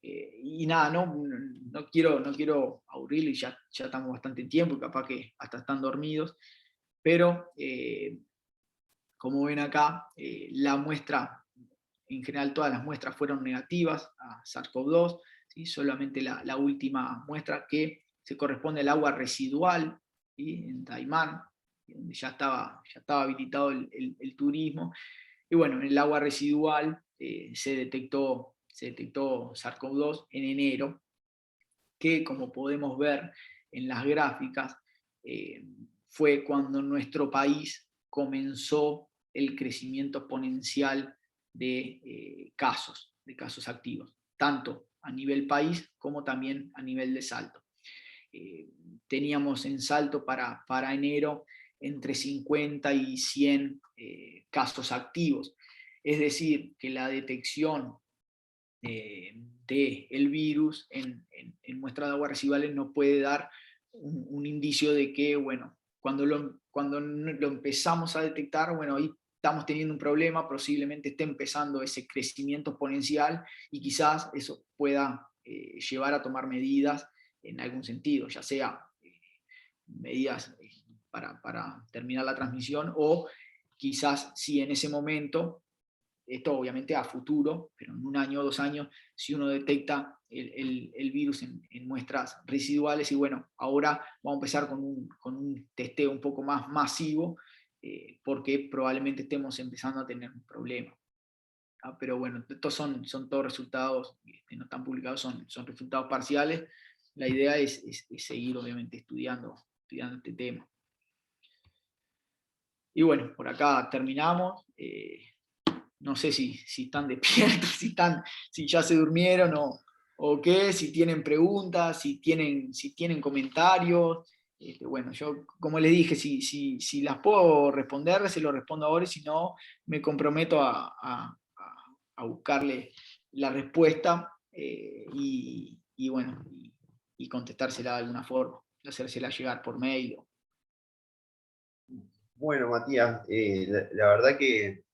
Y nada, no quiero aburrirlo, y ya estamos bastante en tiempo, y capaz que hasta están dormidos, pero como ven acá, la muestra, en general todas las muestras fueron negativas a SARS-CoV-2, ¿sí? Solamente la última muestra, que se corresponde al agua residual, ¿sí? En Daymán, donde ya estaba habilitado el turismo. Y bueno, en el agua residual se detectó SARS-CoV-2 en enero, que como podemos ver en las gráficas, fue cuando nuestro país comenzó el crecimiento exponencial de casos activos, tanto a nivel país como también a nivel de Salto. Teníamos en Salto para enero entre 50 y 100 casos activos, es decir, que la detección del virus en muestras de aguas residuales no puede dar un indicio de que, bueno, cuando lo empezamos a detectar, bueno, ahí estamos teniendo un problema, posiblemente esté empezando ese crecimiento exponencial, y quizás eso pueda llevar a tomar medidas en algún sentido, ya sea medidas para terminar la transmisión, o quizás si en ese momento, esto obviamente a futuro, pero en 1 año o 2 años, si uno detecta el virus en muestras residuales, y bueno, ahora vamos a empezar con un testeo un poco más masivo, porque probablemente estemos empezando a tener un problema. Pero bueno, estos son todos resultados, no están publicados, son resultados parciales. La idea es seguir obviamente estudiando este tema. Y bueno, por acá terminamos. no sé si están despiertos, si ya se durmieron o qué, si tienen preguntas, si tienen comentarios. Bueno, yo como les dije, si las puedo responder, se lo respondo ahora, y si no, me comprometo a buscarle la respuesta y bueno, y contestársela de alguna forma, hacérsela llegar por mail. Bueno, Matías, la verdad que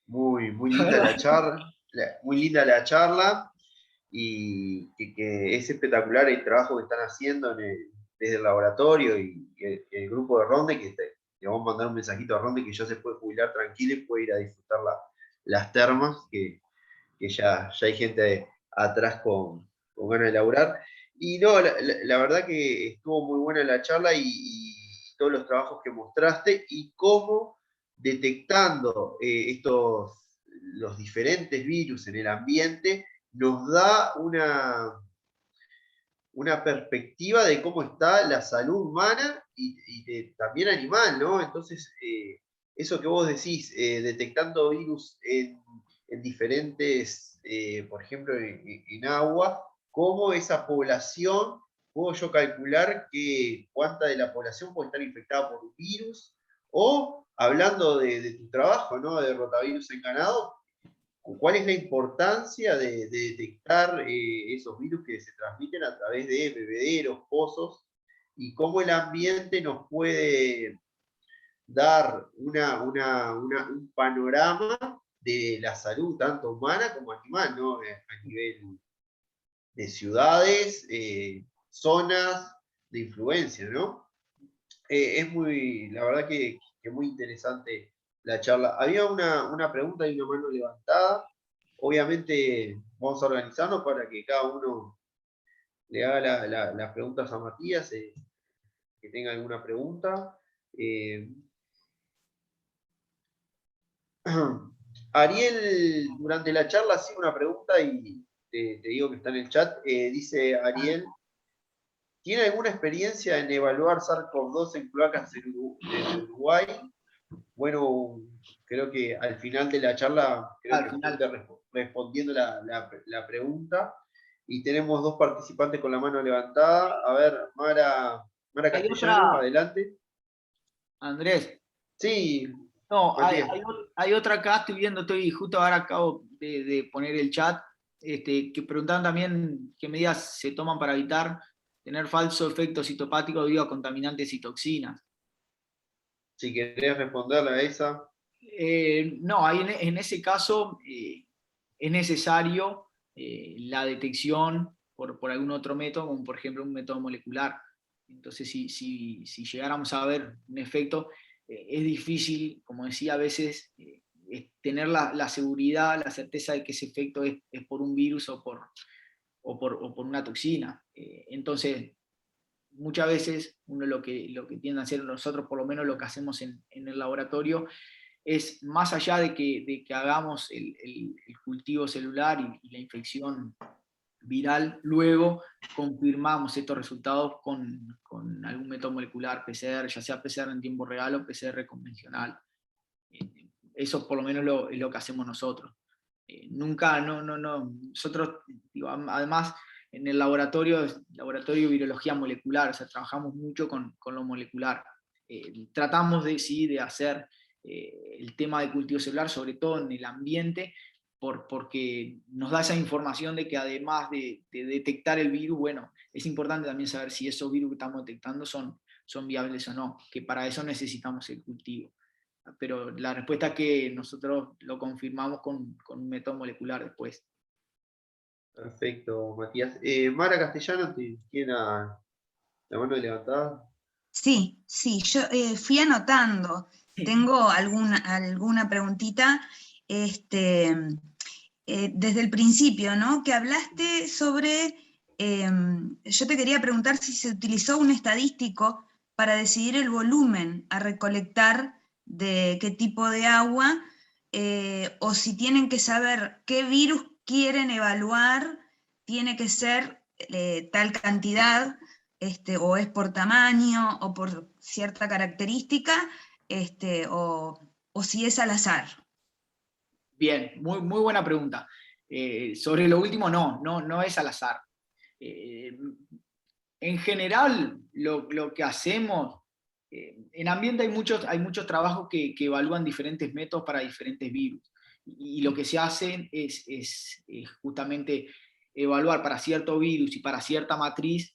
muy linda la charla, muy linda la charla, y que es espectacular el trabajo que están haciendo desde el laboratorio y el grupo de Ronde, que vamos a mandar un mensajito a Ronde que ya se puede jubilar tranquilo y puede ir a disfrutar las termas, que ya hay gente atrás con ganas de laburar. Y no, la verdad que estuvo muy buena la charla y todos los trabajos que mostraste, y cómo detectando los diferentes virus en el ambiente nos da una perspectiva de cómo está la salud humana y también animal, ¿no? Entonces, eso que vos decís, detectando virus en diferentes, por ejemplo, en agua, cómo esa población, puedo yo calcular cuánta de la población puede estar infectada por un virus, o hablando de tu trabajo, ¿no? De rotavirus en ganado, ¿cuál es la importancia de detectar esos virus que se transmiten a través de bebederos, pozos, y cómo el ambiente nos puede dar un panorama de la salud, tanto humana como animal, ¿no? A nivel de ciudades, zonas de influencia, ¿no? La verdad que muy interesante la charla. Había una pregunta y una mano levantada. Obviamente vamos a organizarnos para que cada uno le haga las preguntas a Matías, que tenga alguna pregunta. Ariel, durante la charla, hacía una pregunta y te digo que está en el chat. Dice Ariel: ¿tiene alguna experiencia en evaluar SARS-CoV-2 en cloacas en Uruguay? Bueno, creo que al final de la charla, creo que estuve respondiendo la pregunta. Y tenemos dos participantes con la mano levantada. A ver, Mara Castellano, adelante. Andrés. Sí. No, hay otra acá, justo ahora acabo de poner el chat, que preguntaban también qué medidas se toman para evitar tener falso efecto citopático debido a contaminantes y toxinas. Si querés responderle a esa. No, ahí en ese caso es necesario la detección por algún otro método, como por ejemplo un método molecular. Entonces, si llegáramos a ver un efecto, es difícil, como decía, a veces tener la seguridad, la certeza de que ese efecto es por un virus o por una toxina. Entonces, muchas veces uno lo que tiende a hacer nosotros, por lo menos lo que hacemos en el laboratorio, es más allá de que hagamos el cultivo celular y la infección viral, luego confirmamos estos resultados con algún método molecular, PCR, ya sea PCR en tiempo real o PCR convencional. Eso por lo menos es lo que hacemos nosotros. Nosotros, digo, además, en el laboratorio de virología molecular, o sea, trabajamos mucho con lo molecular. Tratamos de hacer el tema de cultivo celular, sobre todo en el ambiente, porque nos da esa información de que además de detectar el virus, bueno, es importante también saber si esos virus que estamos detectando son viables o no, que para eso necesitamos el cultivo. Pero la respuesta es que nosotros lo confirmamos con un método molecular después. Perfecto, Matías. Mara Castellano, ¿tiene la mano levantada? Sí, yo fui anotando. Tengo alguna preguntita. Desde el principio, ¿no? Que hablaste sobre, yo te quería preguntar si se utilizó un estadístico para decidir el volumen a recolectar de qué tipo de agua, o si tienen que saber qué virus quieren evaluar, tiene que ser tal cantidad, o es por tamaño o por cierta característica, o si es al azar. Bien, muy, muy buena pregunta. Sobre lo último, no es al azar. En general, lo que hacemos, en ambiente hay muchos trabajos que evalúan diferentes métodos para diferentes virus. Y lo que se hace es justamente evaluar para cierto virus y para cierta matriz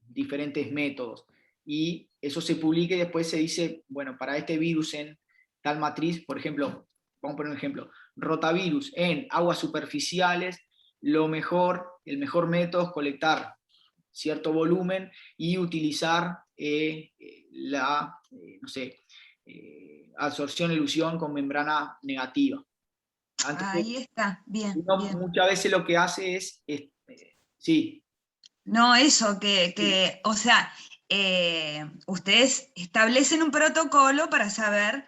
diferentes métodos. Y eso se publica y después se dice, bueno, para este virus en tal matriz, por ejemplo, vamos a poner un ejemplo, rotavirus en aguas superficiales, el mejor método es colectar cierto volumen y utilizar no sé, absorción-elusión con membrana negativa. Ahí está, bien, Uno bien. muchas veces lo que hace sí. No, eso, o sea, ustedes establecen un protocolo para saber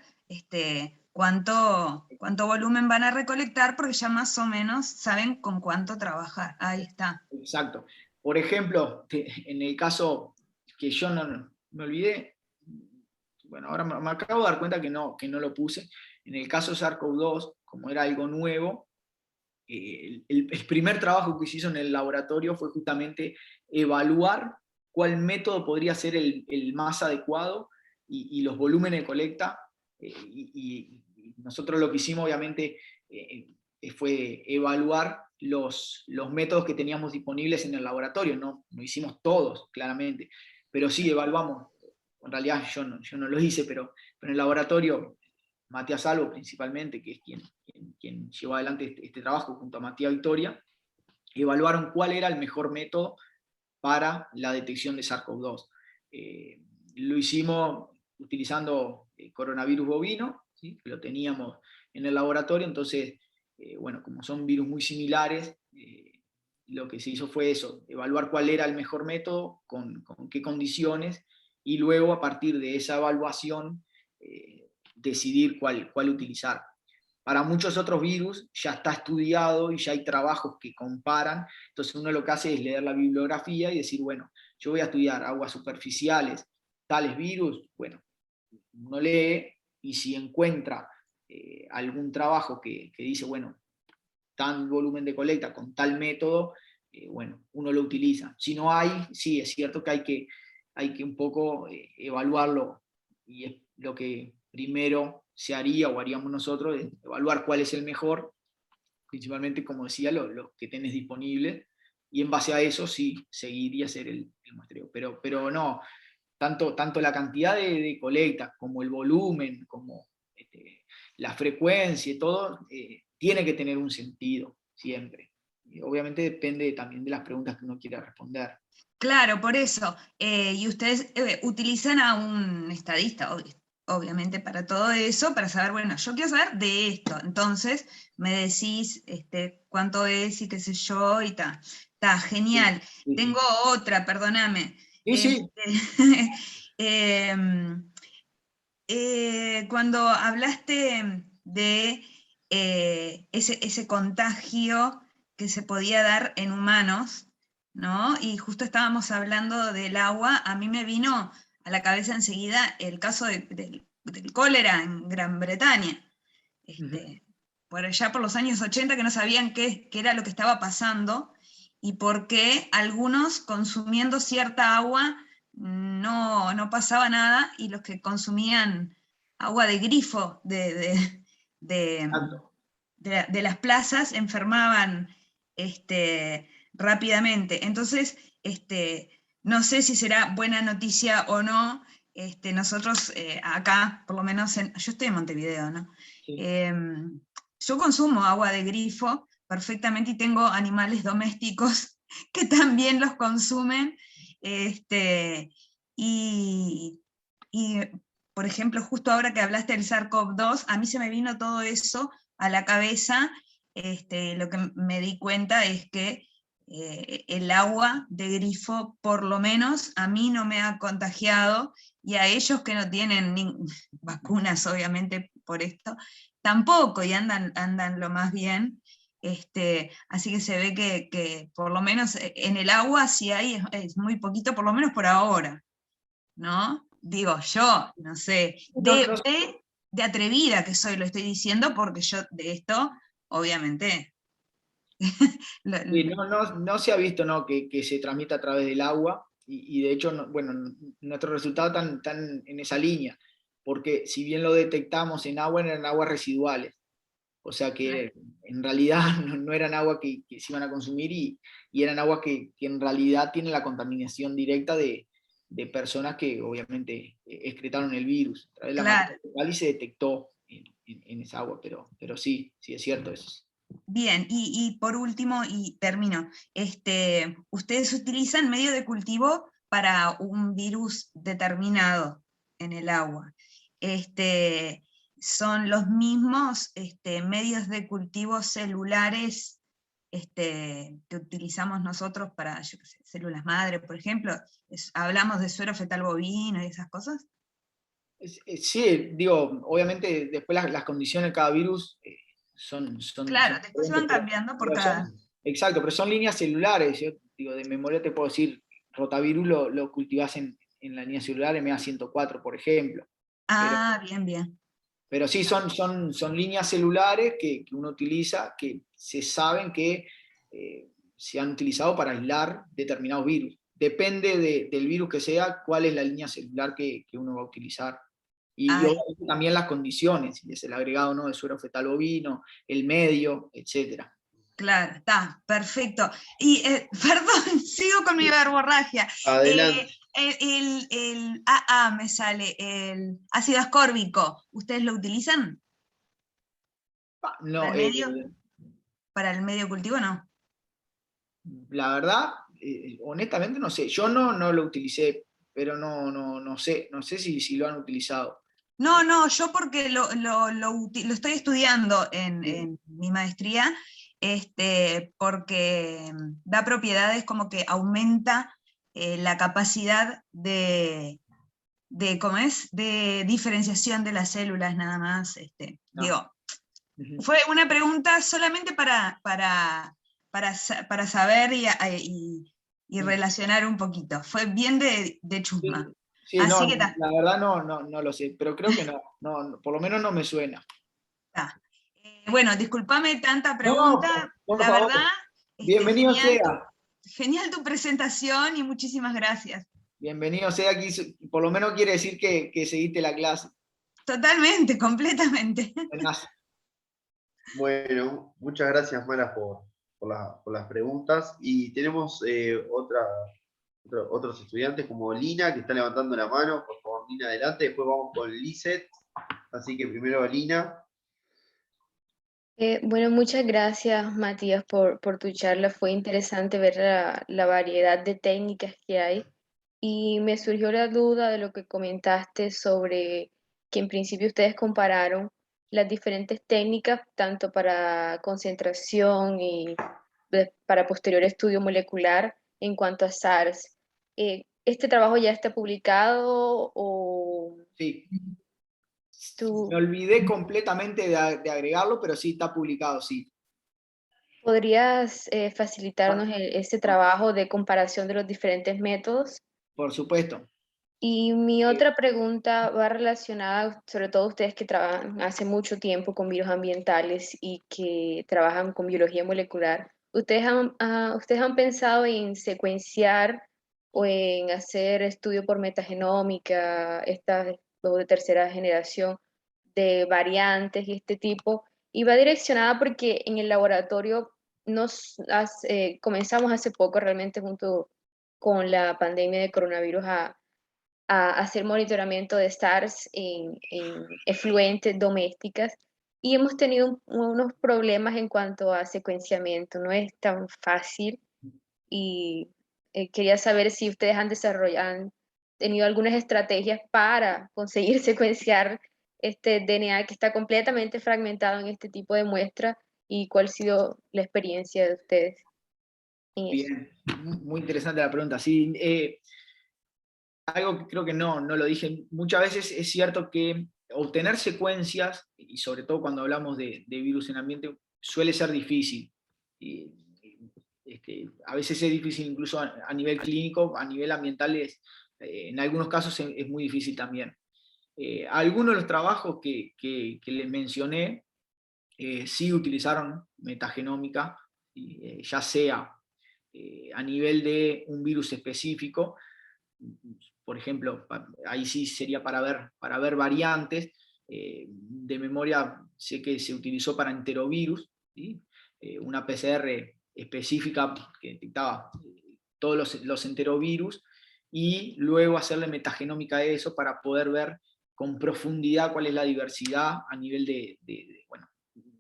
cuánto volumen van a recolectar, porque ya más o menos saben con cuánto trabajar. Ahí está. Exacto. Por ejemplo, en el caso que yo no me olvidé, bueno, ahora me acabo de dar cuenta que no lo puse. En el caso de SARS-CoV-2, como era algo nuevo, el primer trabajo que se hizo en el laboratorio fue justamente evaluar cuál método podría ser el más adecuado y los volúmenes de colecta. Y nosotros lo que hicimos, obviamente, fue evaluar los métodos que teníamos disponibles en el laboratorio. No hicimos todos, claramente, pero sí evaluamos. En realidad yo no lo hice, pero en el laboratorio, Matías Salvo principalmente, que es quien llevó adelante este trabajo junto a Matías Victoria, evaluaron cuál era el mejor método para la detección de SARS-CoV-2. Lo hicimos utilizando coronavirus bovino, ¿sí? Que lo teníamos en el laboratorio, entonces, bueno, como son virus muy similares, lo que se hizo fue eso, evaluar cuál era el mejor método, con qué condiciones, y luego a partir de esa evaluación decidir cuál utilizar. Para muchos otros virus ya está estudiado y ya hay trabajos que comparan, entonces uno lo que hace es leer la bibliografía y decir, bueno, yo voy a estudiar aguas superficiales, tales virus, bueno, uno lee y si encuentra algún trabajo que dice, bueno, tal volumen de colecta con tal método, bueno, uno lo utiliza. Si no hay, sí, es cierto que hay que un poco evaluarlo, y es lo que primero se haría o haríamos nosotros, es evaluar cuál es el mejor, principalmente, como decía, lo que tenés disponible, y en base a eso sí, seguiría hacer el muestreo. Pero no, tanto la cantidad de colecta como el volumen, como la frecuencia y todo, tiene que tener un sentido siempre. Y obviamente depende también de las preguntas que uno quiera responder. Claro, por eso. Y ustedes utilizan a un estadista, obviamente, para todo eso, para saber, bueno, yo quiero saber de esto. Entonces, me decís cuánto es y qué sé yo, y tal. Está genial. Sí. Tengo otra, perdóname. Sí. Cuando hablaste de ese contagio que se podía dar en humanos, ¿no? Y justo estábamos hablando del agua, a mí me vino a la cabeza enseguida el caso del cólera en Gran Bretaña. Por allá por los años 80, que no sabían qué era lo que estaba pasando y por qué algunos consumiendo cierta agua no pasaba nada, y los que consumían agua de grifo de las plazas enfermaban rápidamente. Entonces, no sé si será buena noticia o no. Nosotros acá, por lo menos, yo estoy en Montevideo, ¿no? Sí. Yo consumo agua de grifo perfectamente y tengo animales domésticos que también los consumen. Y, por ejemplo, justo ahora que hablaste del SARS-CoV-2, a mí se me vino todo eso a la cabeza. Lo que me di cuenta es que el agua de grifo, por lo menos, a mí no me ha contagiado, y a ellos que no tienen vacunas, obviamente, por esto, tampoco, y andan lo más bien. Así que se ve que por lo menos en el agua sí hay, es muy poquito, por lo menos por ahora, ¿no? Digo yo, no sé. de atrevida que soy, lo estoy diciendo porque yo de esto, obviamente... Sí, no se ha visto, ¿no?, que se transmita a través del agua, y de hecho, bueno, nuestros resultados están en esa línea, porque si bien lo detectamos en agua, eran aguas residuales, o sea que en realidad no eran agua que se iban a consumir, y eran aguas que en realidad tienen la contaminación directa de personas que obviamente excretaron el virus a través de la Claro. materia fecal, y se detectó en esa agua, pero sí es cierto eso. Bien, y por último, y termino, ustedes utilizan medio de cultivo para un virus determinado en el agua. ¿Son los mismos medios de cultivo celulares que utilizamos nosotros para, yo qué sé, células madre, por ejemplo? ¿Hablamos de suero fetal bovino y esas cosas? Sí, digo, obviamente después las condiciones de cada virus Claro, son después se van diferentes, cambiando por pero cada... exacto, pero son líneas celulares. Yo digo, de memoria te puedo decir, rotavirus lo cultivás en la línea celular MA104, por ejemplo. Pero, Ah, bien, bien. pero sí, son líneas celulares que uno utiliza, que se saben que se han utilizado para aislar determinados virus. Depende del virus que sea, cuál es la línea celular que uno va a utilizar. Y Ay, obviamente también las condiciones, si es el agregado, ¿no?, de suero fetal bovino, el medio, etcétera. claro, está, perfecto. Y, perdón, sigo con mi verborragia. Adelante. El AA me sale, el ácido ascórbico, ¿ustedes lo utilizan para No, el medio? ¿Para el medio cultivo no? la verdad, honestamente no sé. Yo no lo utilicé, pero no sé si lo han utilizado. No, no, yo porque lo estoy estudiando Sí. en mi maestría, porque da propiedades como que aumenta la capacidad ¿cómo es? De diferenciación de las células nada más. No. Digo, Ujú. fue una pregunta solamente para saber y Mm. relacionar un poquito. Fue bien de chusma. Sí, sí, no, Así que está. la verdad no lo sé, pero creo que no, por lo menos no me suena. Bueno, discúlpame tanta No, pregunta. por La favor, verdad, bienvenido sea. genial tu presentación y muchísimas gracias. Bienvenido sea aquí, por lo menos quiere decir que seguiste la clase. Totalmente, completamente. Buenas. Bueno, muchas gracias, Mara, por las preguntas. Y tenemos otros estudiantes como Lina, que está levantando la mano. Por favor, Lina, adelante. Después vamos con Lizeth. Así que primero Lina. Bueno, muchas gracias, Matías, por tu charla. Fue interesante ver la variedad de técnicas que hay. Y me surgió la duda de lo que comentaste sobre que en principio ustedes compararon las diferentes técnicas, tanto para concentración y para posterior estudio molecular en cuanto a SARS. ¿Este trabajo ya está publicado o Sí, me tú olvidé completamente de agregarlo, pero sí está publicado, sí. podrías facilitarnos ese Ah, trabajo de comparación de los diferentes métodos? por supuesto. Y mi Eh, otra pregunta va relacionada, sobre todo ustedes que trabajan hace mucho tiempo con virus ambientales y que trabajan con biología molecular. ¿Ustedes han pensado en secuenciar o en hacer estudio por metagenómica, esta o de tercera generación de variantes y este tipo? Y va direccionada porque en el laboratorio comenzamos hace poco, realmente junto con la pandemia de coronavirus, a hacer monitoramiento de SARS en efluentes domésticas y hemos tenido unos problemas en cuanto a secuenciamiento. No es tan fácil y quería saber si ustedes han tenido algunas estrategias para conseguir secuenciar este DNA que está completamente fragmentado en este tipo de muestras y cuál ha sido la experiencia de ustedes en eso. Bien, muy interesante la pregunta. Sí, algo que creo que no lo dije, muchas veces es cierto que obtener secuencias, y sobre todo cuando hablamos de virus en ambiente, suele ser difícil. Y, a veces es difícil incluso a nivel clínico, a nivel ambiental en algunos casos es muy difícil también. Algunos de los trabajos que les mencioné sí utilizaron metagenómica, ya sea a nivel de un virus específico, por ejemplo, ahí sí sería para ver variantes. De memoria sé que se utilizó para enterovirus, ¿sí? Una PCR específica que detectaba todos los enterovirus, y luego hacerle metagenómica a eso para poder ver con profundidad cuál es la diversidad a nivel bueno,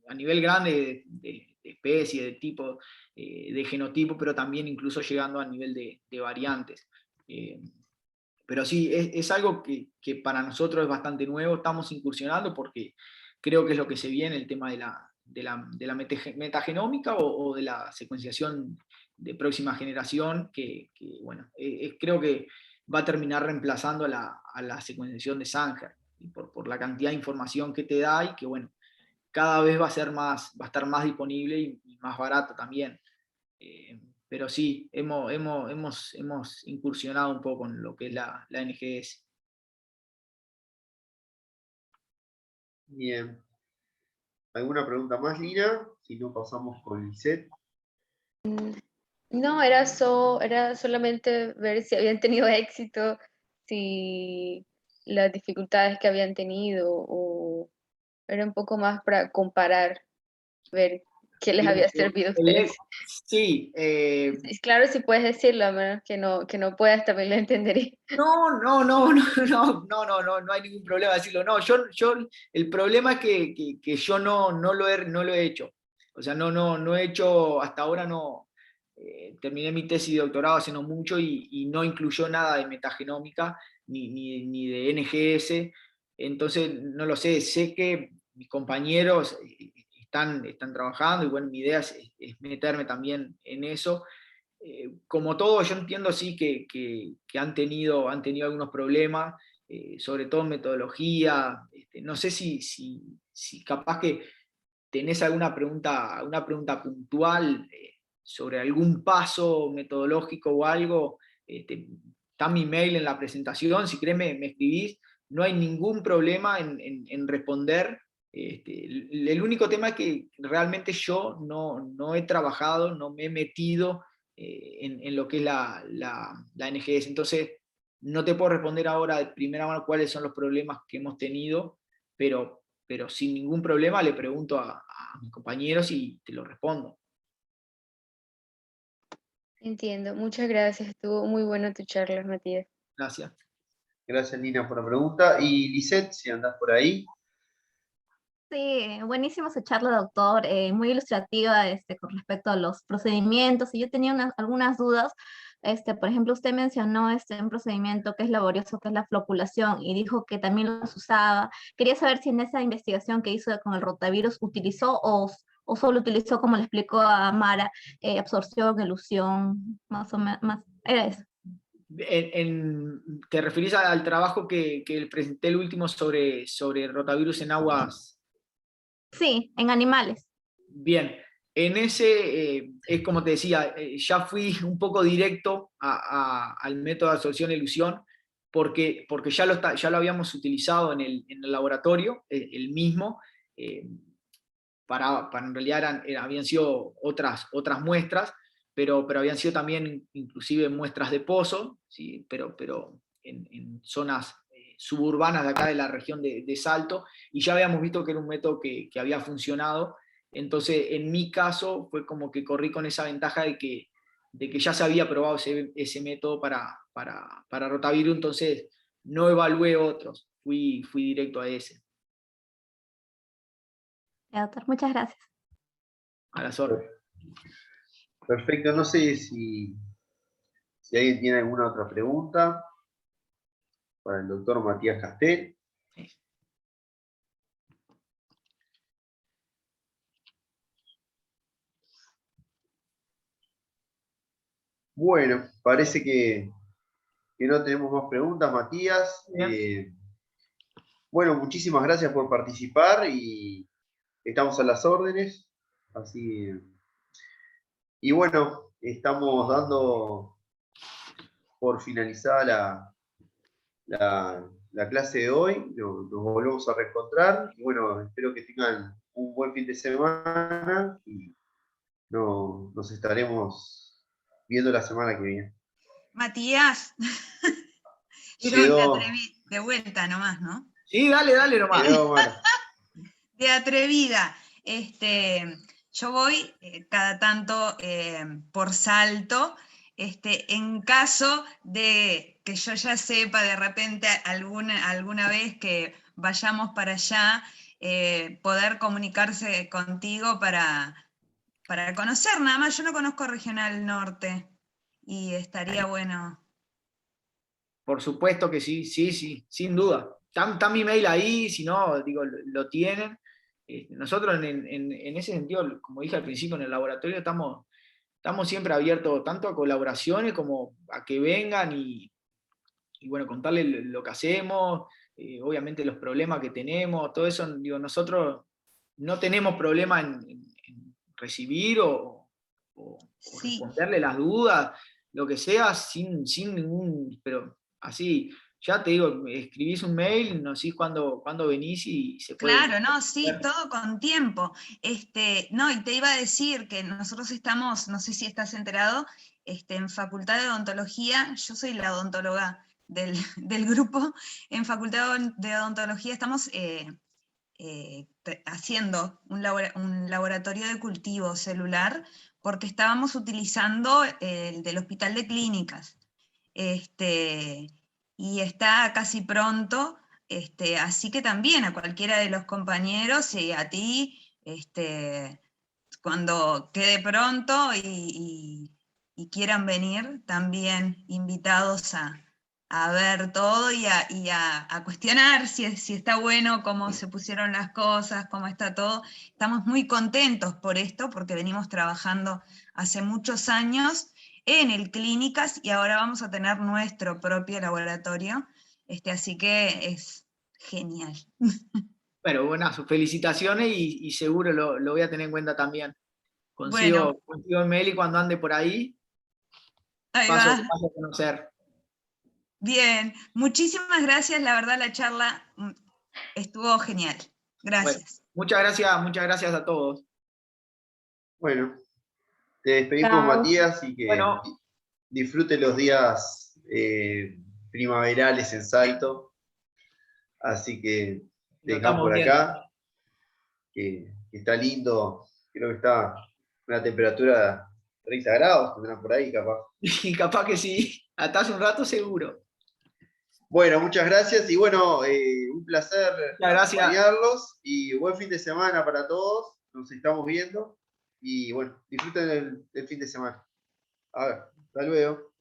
a nivel grande de especie, de tipo, de genotipo, pero también incluso llegando a nivel de variantes. Pero sí, es algo que para nosotros es bastante nuevo, estamos incursionando porque creo que es lo que se viene, el tema de la metagenómica o de la secuenciación de próxima generación, bueno, creo que va a terminar reemplazando a la secuenciación de Sanger, por la cantidad de información que te da, y que bueno, cada vez va a estar más disponible y más barato también. Pero sí, hemos incursionado un poco en lo que es la NGS. Bien. ¿Alguna pregunta más, Lina? Si no, pasamos con Lisette. No, era solamente ver si habían tenido éxito, si las dificultades que habían tenido, o era un poco más para comparar, ver qué les había servido a ustedes. Sí. Es claro, si puedes decirlo, a menos que no puedas, también lo entenderé. No hay ningún problema decirlo. No, el problema es que yo no lo he hecho. O sea, no he hecho, hasta ahora no, terminé mi tesis de doctorado hace no mucho y no incluyó nada de metagenómica ni de NGS. Entonces, no lo sé que mis compañeros están trabajando, y bueno, mi idea es meterme también en eso. Como todo, yo entiendo sí que han tenido algunos problemas, sobre todo en metodología. No sé si capaz que tenés alguna pregunta puntual sobre algún paso metodológico o algo. Está mi mail en la presentación, si querés me escribís, no hay ningún problema en responder. El único tema es que realmente yo no he trabajado, no me he metido en lo que es la NGS. Entonces, no te puedo responder ahora de primera mano cuáles son los problemas que hemos tenido, pero sin ningún problema le pregunto a mis compañeros y te lo respondo. Entiendo, muchas gracias, estuvo muy bueno tu charla, Matías. Gracias. Gracias, Lina, por la pregunta. Y Lisette, si andás por ahí. Sí, buenísima su charla, doctor, muy ilustrativa con respecto a los procedimientos. Y yo tenía algunas dudas. Por ejemplo, usted mencionó un procedimiento que es laborioso, que es la floculación, y dijo que también los usaba. Quería saber si en esa investigación que hizo con el rotavirus utilizó o solo utilizó, como le explicó a Mara, absorción, elusión, más o menos, era eso. ¿Te referís al trabajo que presenté el último sobre rotavirus en aguas? Sí, en animales. Bien, en ese, es como te decía, ya fui un poco directo al método de absorción-elusión, porque ya lo habíamos utilizado en el laboratorio, el mismo, para en realidad habían sido otras muestras, pero habían sido también inclusive muestras de pozo, ¿sí? pero en zonas suburbanas de acá de la región de Salto, y ya habíamos visto que era un método que había funcionado. Entonces, en mi caso, fue como que corrí con esa ventaja de que ya se había probado ese método para rotavirus, entonces no evalué otros, fui directo a ese. Ya, doctor, muchas gracias. A las órdenes. Perfecto, no sé si alguien tiene alguna otra pregunta para el doctor Matías Castel. Bueno, parece que no tenemos más preguntas, Matías. Bueno, muchísimas gracias por participar y estamos a las órdenes. Así, y bueno, estamos dando por finalizada la clase de hoy, nos volvemos a reencontrar, y bueno, espero que tengan un buen fin de semana, y nos estaremos viendo la semana que viene. Matías, pero Quedó, de vuelta nomás, ¿no? Sí, dale, dale nomás. quedó Mara. De atrevida. Yo voy cada tanto por Salto, en caso de que yo ya sepa de repente alguna vez que vayamos para allá, poder comunicarse contigo para conocer nada más. Yo no conozco Regional Norte y estaría bueno. Por supuesto que sí, sí, sí, sin duda. Está mi mail ahí, si no, digo, lo tienen. Nosotros en ese sentido, como dije al principio, en el laboratorio estamos siempre abiertos tanto a colaboraciones como a que vengan y bueno, contarles lo que hacemos, obviamente los problemas que tenemos, todo eso, digo, nosotros no tenemos problema en recibir o Sí, responderle las dudas, lo que sea, sin ningún, pero así, ya te digo, escribís un mail, nos decís cuándo venís y se puede. claro, no, sí, todo con tiempo. No, y te iba a decir que nosotros estamos, no sé si estás enterado, en Facultad de Odontología, yo soy la odontóloga del grupo, en Facultad de Odontología estamos haciendo un laboratorio de cultivo celular porque estábamos utilizando el del Hospital de Clínicas. Y está casi pronto, así que también a cualquiera de los compañeros y a ti, cuando quede pronto y quieran venir, también invitados a ver todo y a cuestionar si está bueno, cómo se pusieron las cosas, cómo está todo. Estamos muy contentos por esto, porque venimos trabajando hace muchos años en el Clínicas y ahora vamos a tener nuestro propio laboratorio, así que es genial. Pero bueno, sus felicitaciones y seguro lo voy a tener en cuenta también. Bueno, Consigo el mail y cuando ande por ahí, ahí paso va. a conocer. Bien, muchísimas gracias, la verdad la charla estuvo genial. Bueno, Gracias. muchas gracias a todos. Bueno, te despedimos, Chao. Matías, y que Bueno, disfrute los días primaverales en Salto. Así que te nos dejamos estamos por viendo. acá, que está lindo, creo que está una temperatura de 30 grados, tendrán por ahí capaz. Y capaz que sí, hasta hace un rato seguro. Bueno, muchas gracias y bueno, un placer Muchas gracias. acompañarlos y buen fin de semana para todos, nos estamos viendo y bueno, disfruten el fin de semana. A ver, hasta luego.